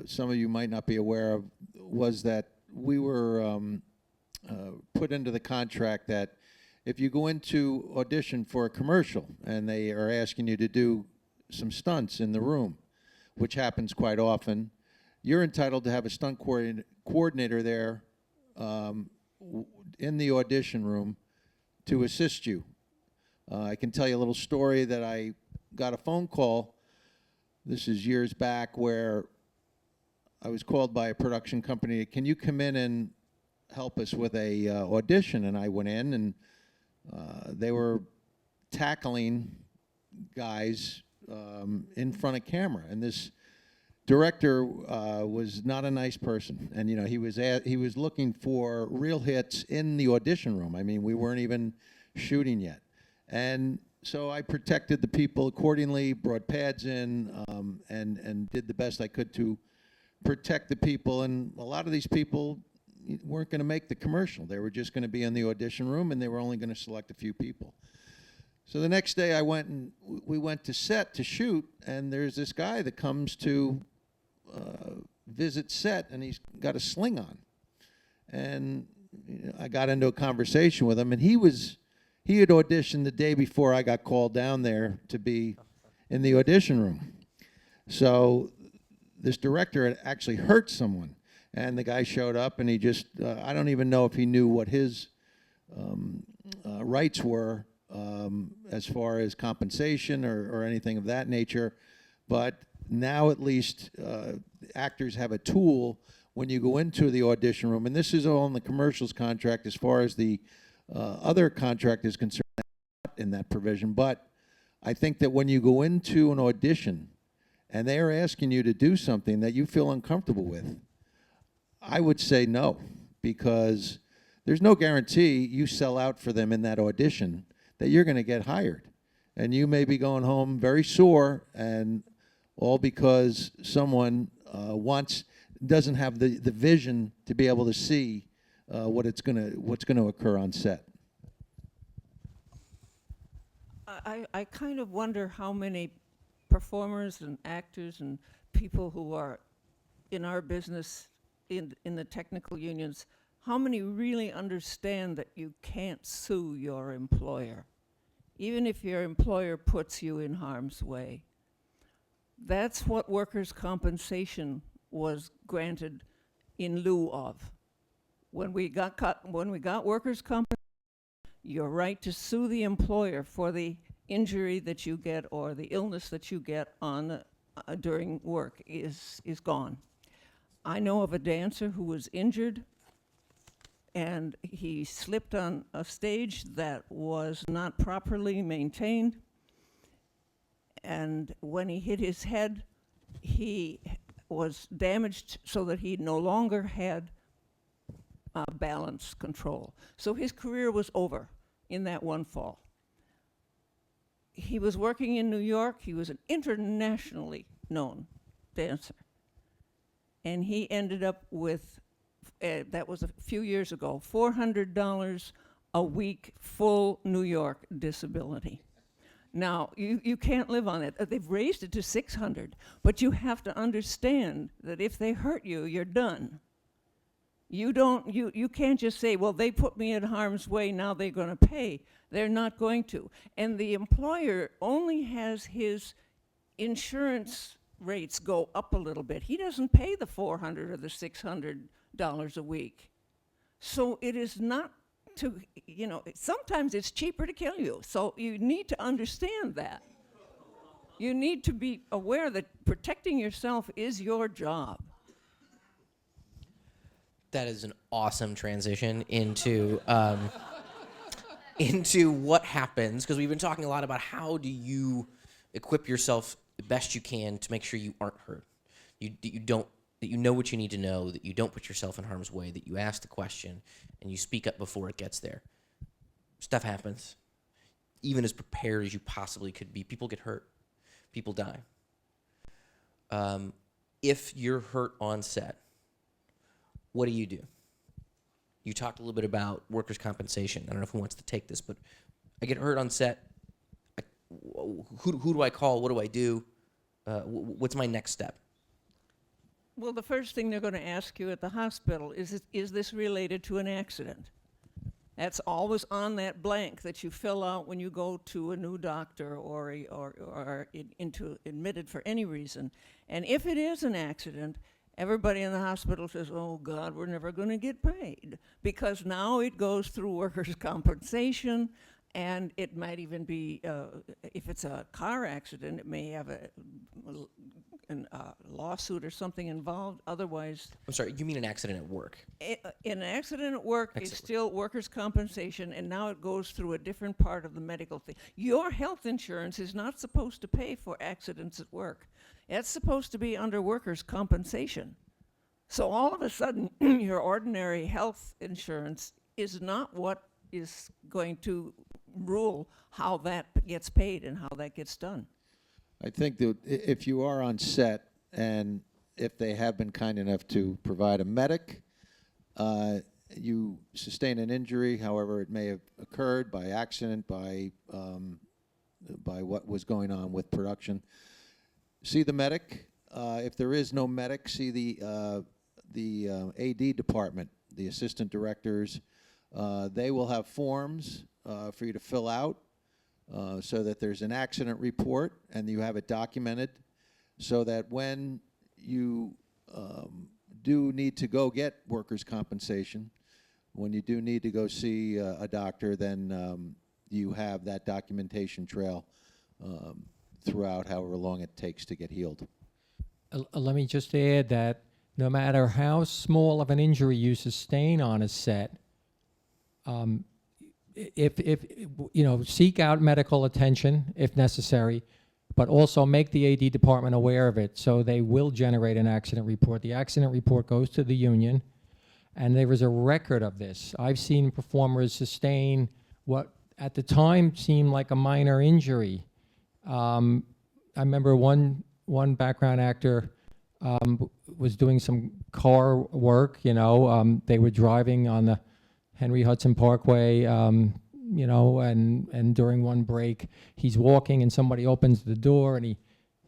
some of you might not be aware of was that we were put into the contract that if you go into audition for a commercial and they are asking you to do some stunts in the room, which happens quite often, you're entitled to have a stunt coordinator there in the audition room to assist you. I can tell you a little story that I got a phone call. This is years back, where I was called by a production company, can you come in and help us with a audition? And I went in, and they were tackling guys in front of camera, and this director was not a nice person, and he was looking for real hits in the audition room. I mean, we weren't even shooting yet, and so I protected the people accordingly, brought pads in, and did the best I could to protect the people. And a lot of these people weren't going to make the commercial. They were just going to be in the audition room, and they were only going to select a few people. So the next day we went to set to shoot, and there's this guy that comes to visit set, and he's got a sling on. And I got into a conversation with him, and he was He had auditioned the day before I got called down there to be in the audition room. So this director had actually hurt someone, and the guy showed up, and he just, I don't even know if he knew what his rights were as far as compensation or anything of that nature. But now at least actors have a tool when you go into the audition room, and this is all in the commercials contract as far as the other contract is concerned, not in that provision. But I think that when you go into an audition and they are asking you to do something that you feel uncomfortable with, I would say no, because there's no guarantee you sell out for them in that audition that you're going to get hired. And you may be going home very sore, and all because someone doesn't have the vision to be able to see what's going to occur on set.
I kind of wonder how many performers and actors and people who are in our business, in the technical unions, how many really understand that you can't sue your employer, even if your employer puts you in harm's way. That's what workers' compensation was granted in lieu of. When we got workers' compensation, your right to sue the employer for the injury that you get or the illness that you get on during work is gone. I know of a dancer who was injured, and he slipped on a stage that was not properly maintained, and when he hit his head, he was damaged so that he no longer had balance control. So his career was over in that one fall. He was working in New York. He was an internationally known dancer. And he ended up with, that was a few years ago, $400 a week, full New York disability. Now, you can't live on it. They've raised it to $600, but you have to understand that if they hurt you, you're done. You can't just say, well, they put me in harm's way, now they're going to pay. They're not going to. And the employer only has his insurance rates go up a little bit. He doesn't pay the $400 or the $600 a week. So it is not to, sometimes it's cheaper to kill you. So you need to understand that. You need to be aware that protecting yourself is your job.
That is an awesome transition into into what happens, because we've been talking a lot about how do you equip yourself the best you can to make sure you aren't hurt. That you know what you need to know, that you don't put yourself in harm's way, that you ask the question and you speak up before it gets there. Stuff happens. Even as prepared as you possibly could be, people get hurt. People die. If you're hurt on set, what do? You talked a little bit about workers' compensation. I don't know who wants to take this, but I get hurt on set. Who do I call? What do I do? What's my next step?
Well, the first thing they're going to ask you at the hospital is this related to an accident? That's always on that blank that you fill out when you go to a new doctor or admitted for any reason. And if it is an accident, everybody in the hospital says, oh, God, we're never going to get paid, because now it goes through workers' compensation, and it might even be, if it's a car accident, it may have a lawsuit or something involved. Otherwise,
I'm sorry, you mean an accident at work?
An accident at work is still workers' compensation, and now it goes through a different part of the medical thing. Your health insurance is not supposed to pay for accidents at work. It's supposed to be under workers' compensation. So all of a sudden, your ordinary health insurance is not what is going to rule how that gets paid and how that gets done.
I think that if you are on set and if they have been kind enough to provide a medic, you sustain an injury, however it may have occurred by accident, by what was going on with production. See the medic. If there is no medic, see the AD department, the assistant directors. They will have forms for you to fill out so that there's an accident report and you have it documented so that when you do need to go get workers' compensation, when you do need to go see a doctor, then you have that documentation trail throughout however long it takes to get healed.
Let me just add that no matter how small of an injury you sustain on a set, if you know, seek out medical attention if necessary, but also make the AD department aware of it so they will generate an accident report. The accident report goes to the union, and there is a record of this. I've seen performers sustain what at the time seemed like a minor injury. I remember one background actor was doing some car work, you know, they were driving on the Henry Hudson Parkway, you know, and during one break, he's walking and somebody opens the door and he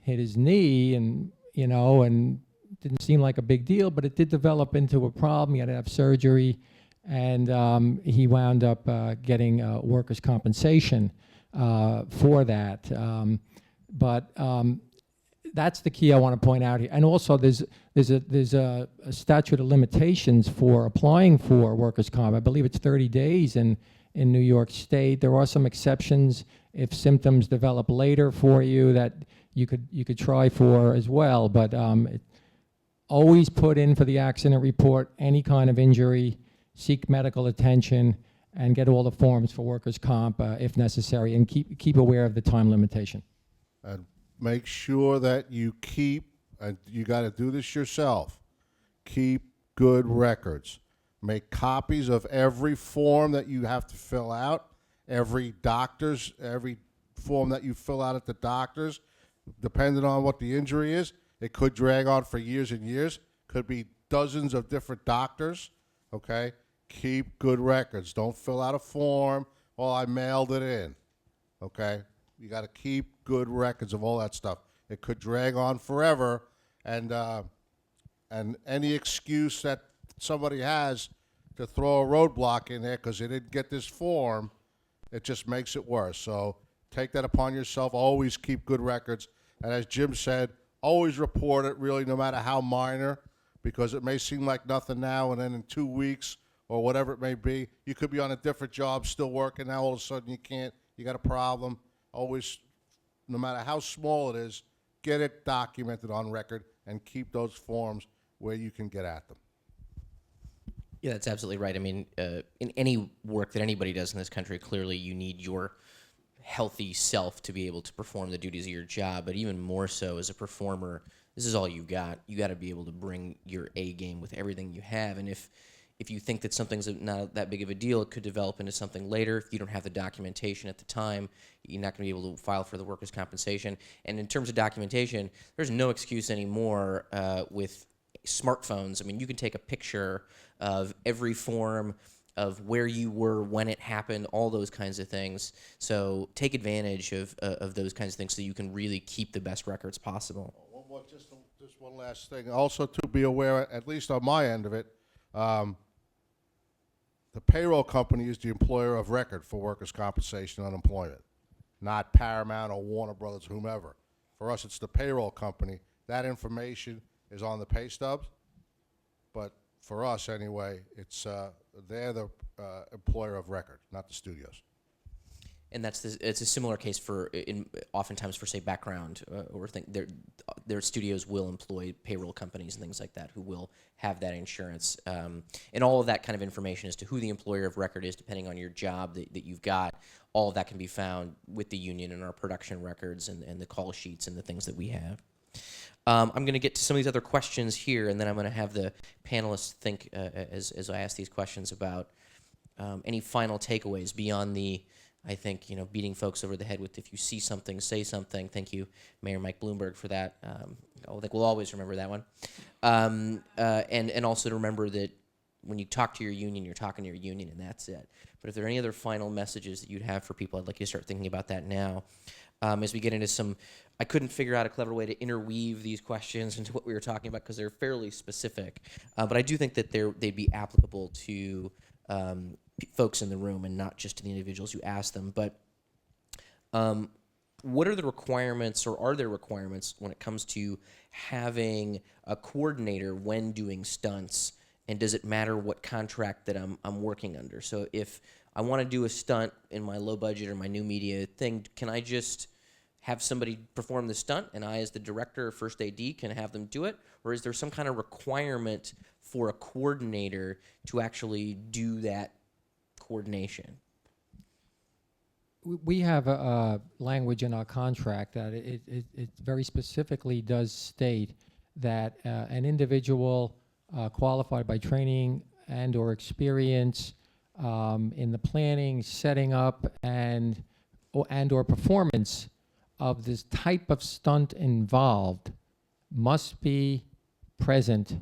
hit his knee and, you know, and didn't seem like a big deal, but it did develop into a problem. He had to have surgery, and he wound up getting workers' compensation for that. That's the key I want to point out here. And also, there's a statute of limitations for applying for workers' comp. I believe it's 30 days in New York State. There are some exceptions if symptoms develop later for you that you could try for as well. But always put in for the accident report any kind of injury, seek medical attention, and get all the forms for workers' comp if necessary, and keep aware of the time limitation.
And make sure that you keep, and you got to do this yourself, keep good records. Make copies of every form that you have to fill out, every form that you fill out at the doctor's, depending on what the injury is. It could drag on for years and years. Could be dozens of different doctors, okay? Keep good records. Don't fill out a form, well, I mailed it in, okay? You got to keep good records of all that stuff. It could drag on forever, and any excuse that somebody has to throw a roadblock in there because they didn't get this form, it just makes it worse. So take that upon yourself. Always keep good records. And as Jim said, always report it, really, no matter how minor, because it may seem like nothing now, and then in 2 weeks or whatever it may be, you could be on a different job, still working. Now all of a sudden you can't. You got a problem. Always, no matter how small it is, get it documented on record and keep those forms where you can get at them.
Yeah, that's absolutely right. I mean, in any work that anybody does in this country, clearly you need your healthy self to be able to perform the duties of your job. But even more so as a performer, this is all you got. You got to be able to bring your A game with everything you have. And if you think that something's not that big of a deal, it could develop into something later. If you don't have the documentation at the time, you're not going to be able to file for the workers' compensation. And in terms of documentation, there's no excuse anymore with smartphones. I mean, you can take a picture of every form of where you were when it happened, all those kinds of things. So take advantage of those kinds of things so you can really keep the best records possible.
Just one last thing. Also, to be aware, at least on my end of it, the payroll company is the employer of record for workers' compensation and unemployment, not Paramount or Warner Brothers, whomever. For us, it's the payroll company. That information is on the pay stubs, but for us anyway, it's they're the employer of record, not the studios.
And it's a similar case oftentimes for say background or their studios will employ payroll companies and things like that who will have that insurance, and all of that kind of information as to who the employer of record is depending on your job that you've got. All of that can be found with the union and our production records and the call sheets and the things that we have. I'm going to get to some of these other questions here, and then I'm going to have the panelists think as I ask these questions about any final takeaways beyond the, I think, beating folks over the head with if you see something, say something. Thank you, Mayor Mike Bloomberg, for that. I think we'll always remember that one. And also to remember that when you talk to your union, you're talking to your union, and that's it. But if there are any other final messages that you'd have for people, I'd like you to start thinking about that now. As we get into some, I couldn't figure out a clever way to interweave these questions into what we were talking about because they're fairly specific. But I do think that they'd be applicable to folks in the room and not just to the individuals who ask them. But what are the requirements, or are there requirements when it comes to having a coordinator when doing stunts? And does it matter what contract that I'm working under? So if I want to do a stunt in my low budget or my new media thing, can I just have somebody perform the stunt and I, as the director or first AD, can have them do it? Or is there some kind of requirement for a coordinator to actually do that coordination?
We have a language in our contract that it very specifically does state that an individual qualified by training and or experience in the planning, setting up, and or performance of this type of stunt involved must be present,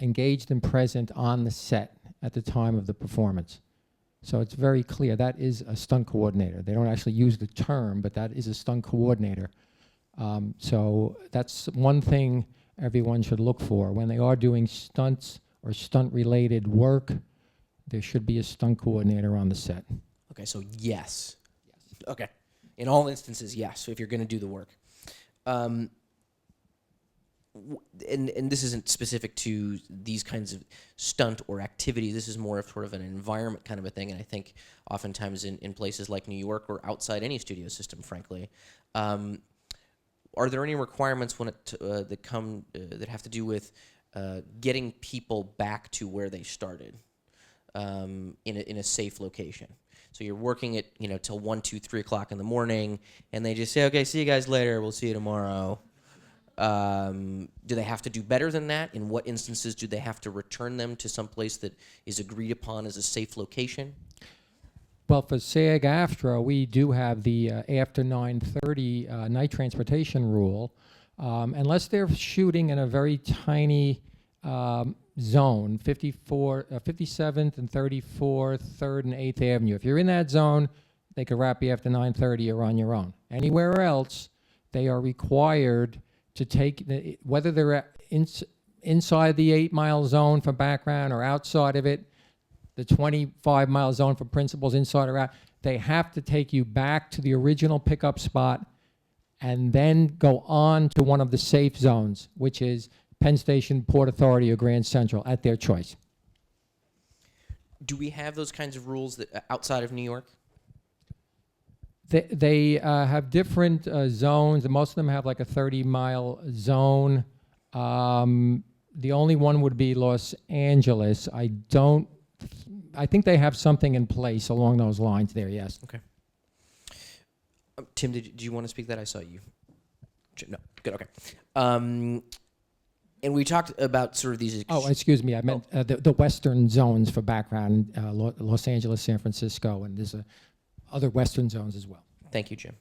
engaged and present on the set at the time of the performance. So it's very clear that is a stunt coordinator. They don't actually use the term, but that is a stunt coordinator. So that's one thing everyone should look for. When they are doing stunts or stunt-related work, there should be a stunt coordinator on the set.
Okay, so yes. Okay. In all instances, yes, if you're going to do the work. And this isn't specific to these kinds of stunt or activity. This is more of sort of an environment kind of a thing. And I think oftentimes in places like New York or outside any studio system, frankly, are there any requirements when that have to do with getting people back to where they started in a safe location? So you're working at till 1, 2, 3 o'clock in the morning, and they just say, "Okay, see you guys later. We'll see you tomorrow." Do they have to do better than that? In what instances do they have to return them to some place that is agreed upon as a safe location?
Well, for SAG-AFTRA, we do have the after 9:30 night transportation rule. Unless they're shooting in a very tiny zone, 57th and 34th, 3rd and 8th Avenue. If you're in that zone, they could wrap you after 9:30. You're on your own. Anywhere else, they are required to take, whether they're inside the 8-mile zone for background or outside of it, the 25-mile zone for principals, inside or out, they have to take you back to the original pickup spot and then go on to one of the safe zones, which is Penn Station, Port Authority, or Grand Central, at their choice.
Do we have those kinds of rules that outside of New York?
They have different zones. Most of them have like a 30-mile zone. The only one would be Los Angeles. I think they have something in place along those lines there, yes.
Okay. Tim, did you want to speak that? I saw you. No. Good, okay. And we talked about sort of these...
Oh, excuse me. I meant the western zones for background, Los Angeles, San Francisco, and there's other western zones as well.
Thank you, Jim.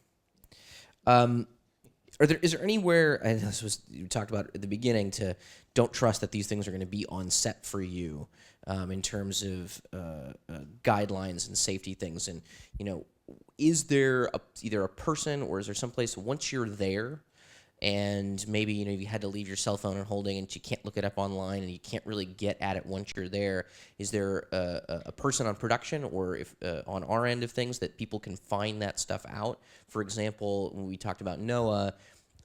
Is there anywhere, and this was you talked about at the beginning, to don't trust that these things are going to be on set for you in terms of guidelines and safety things, and is there either a person or is there some place once you're there, and maybe you had to leave your cell phone and holding, and you can't look it up online, and you can't really get at it once you're there. Is there a person on production or if on our end of things that people can find that stuff out? For example, when we talked about NOAA,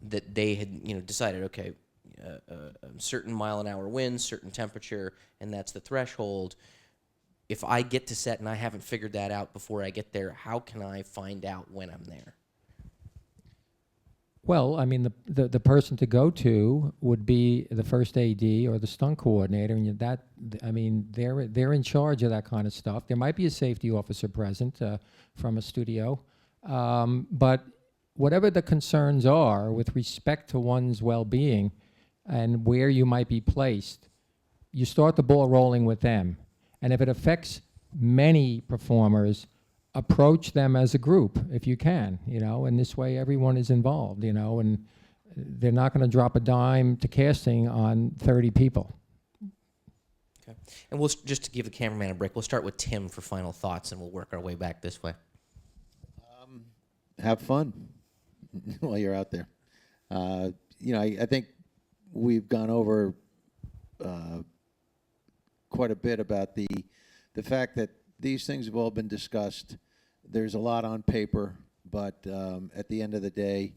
that they had decided, okay, a certain mile-an-hour wind, certain temperature, and that's the threshold. If I get to set and I haven't figured that out before I get there, how can I find out when I'm there?
Well, I mean, the person to go to would be the first AD or the stunt coordinator, and they're in charge of that kind of stuff. There might be a safety officer present from a studio, but whatever the concerns are with respect to one's well-being and where you might be placed, you start the ball rolling with them. And if it affects many performers, approach them as a group if you can, and this way everyone is involved, and they're not going to drop a dime to casting on 30 people.
Okay. And we'll just to give the cameraman a break, we'll start with Tim for final thoughts, and we'll work our way back this way.
Have fun while you're out there. I think we've gone over quite a bit about the fact that these things have all been discussed. There's a lot on paper, but at the end of the day,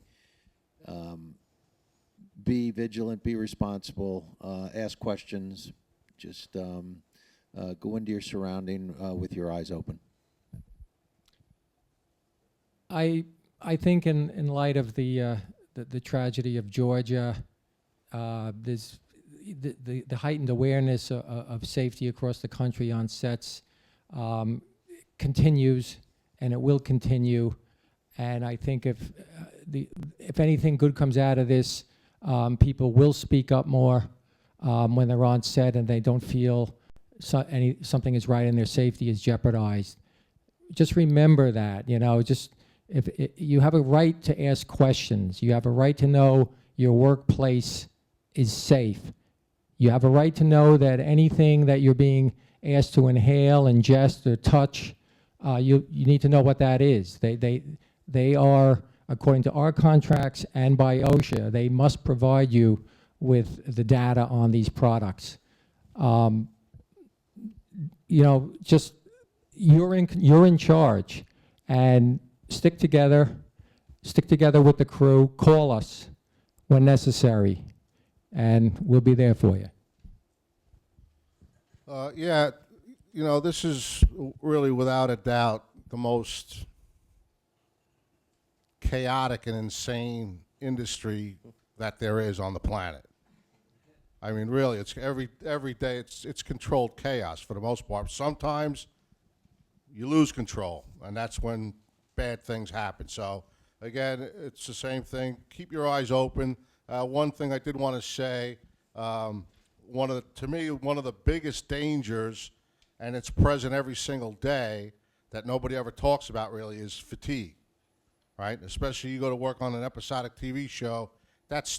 be vigilant, be responsible, ask questions, just go into your surrounding with your eyes open.
I think in light of the tragedy of Georgia, there's the heightened awareness of safety across the country on sets continues, and it will continue. And I think if anything good comes out of this, people will speak up more when they're on set and they don't feel something is right and their safety is jeopardized. Just remember that, just if you have a right to ask questions, you have a right to know your workplace is safe. You have a right to know that anything that you're being asked to inhale, ingest, or touch, you need to know what that is. They are, according to our contracts and by OSHA, they must provide you with the data on these products. Just you're in charge, and stick together with the crew. Call us when necessary, and we'll be there for you.
Yeah, this is really, without a doubt, the most chaotic and insane industry that there is on the planet. I mean, really, it's every day it's controlled chaos for the most part. Sometimes you lose control, and that's when bad things happen. So again, it's the same thing. Keep your eyes open. One thing I did want to say, one of the biggest dangers, and it's present every single day, that nobody ever talks about really, is fatigue, right? Especially you go to work on an episodic TV show, that's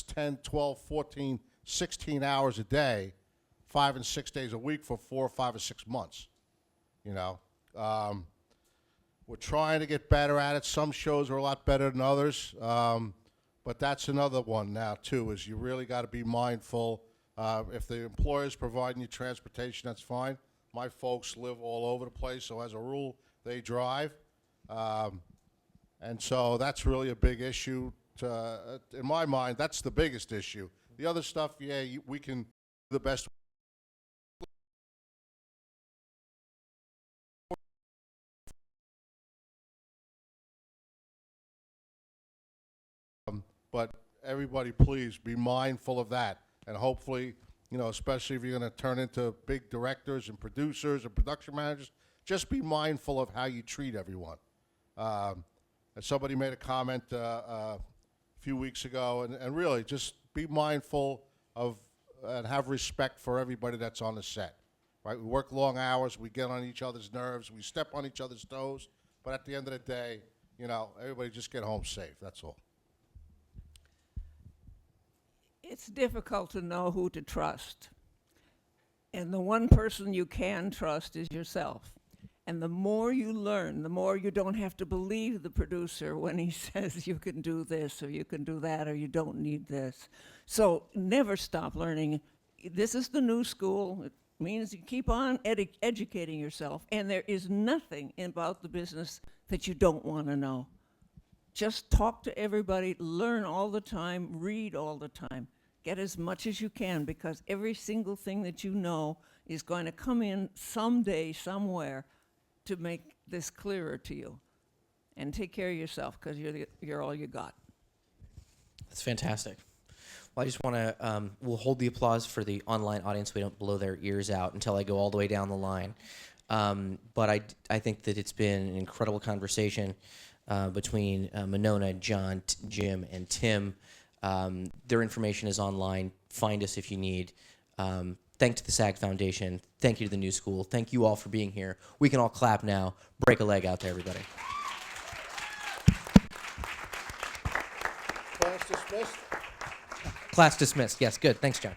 10, 12, 14, 16 hours a day, 5 and 6 days a week for 4 or 5 or 6 months. We're trying to get better at it. Some shows are a lot better than others, but that's another one now too, is you really got to be mindful. If the employer's providing you transportation, that's fine. My folks live all over the place, so as a rule, they drive. And so that's really a big issue. In my mind, that's the biggest issue. The other stuff, yeah, we can do the best. But everybody, please be mindful of that. And hopefully, especially if you're going to turn into big directors and producers and production managers, just be mindful of how you treat everyone. Somebody made a comment a few weeks ago, and really just be mindful of and have respect for everybody that's on the set. Right? We work long hours, we get on each other's nerves, we step on each other's toes, but at the end of the day, everybody just get home safe. That's all.
It's difficult to know who to trust. And the one person you can trust is yourself. And the more you learn, the more you don't have to believe the producer when he says you can do this or you can do that or you don't need this. So never stop learning. This is the new school. It means you keep on educating yourself. And there is nothing about the business that you don't want to know. Just talk to everybody, learn all the time, read all the time. Get as much as you can, because every single thing that you know is going to come in someday, somewhere, to make this clearer to you. And take care of yourself, because you're all you got.
That's fantastic. Well, I just want to, we'll hold the applause for the online audience so we don't blow their ears out until I go all the way down the line. But I think that it's been an incredible conversation between Monona, John, Jim, and Tim. Their information is online. Find us if you need. Thanks to the SAG Foundation. Thank you to the New School. Thank you all for being here. We can all clap now. Break a leg out there, everybody.
Class dismissed.
Class dismissed. Yes, good. Thanks, John.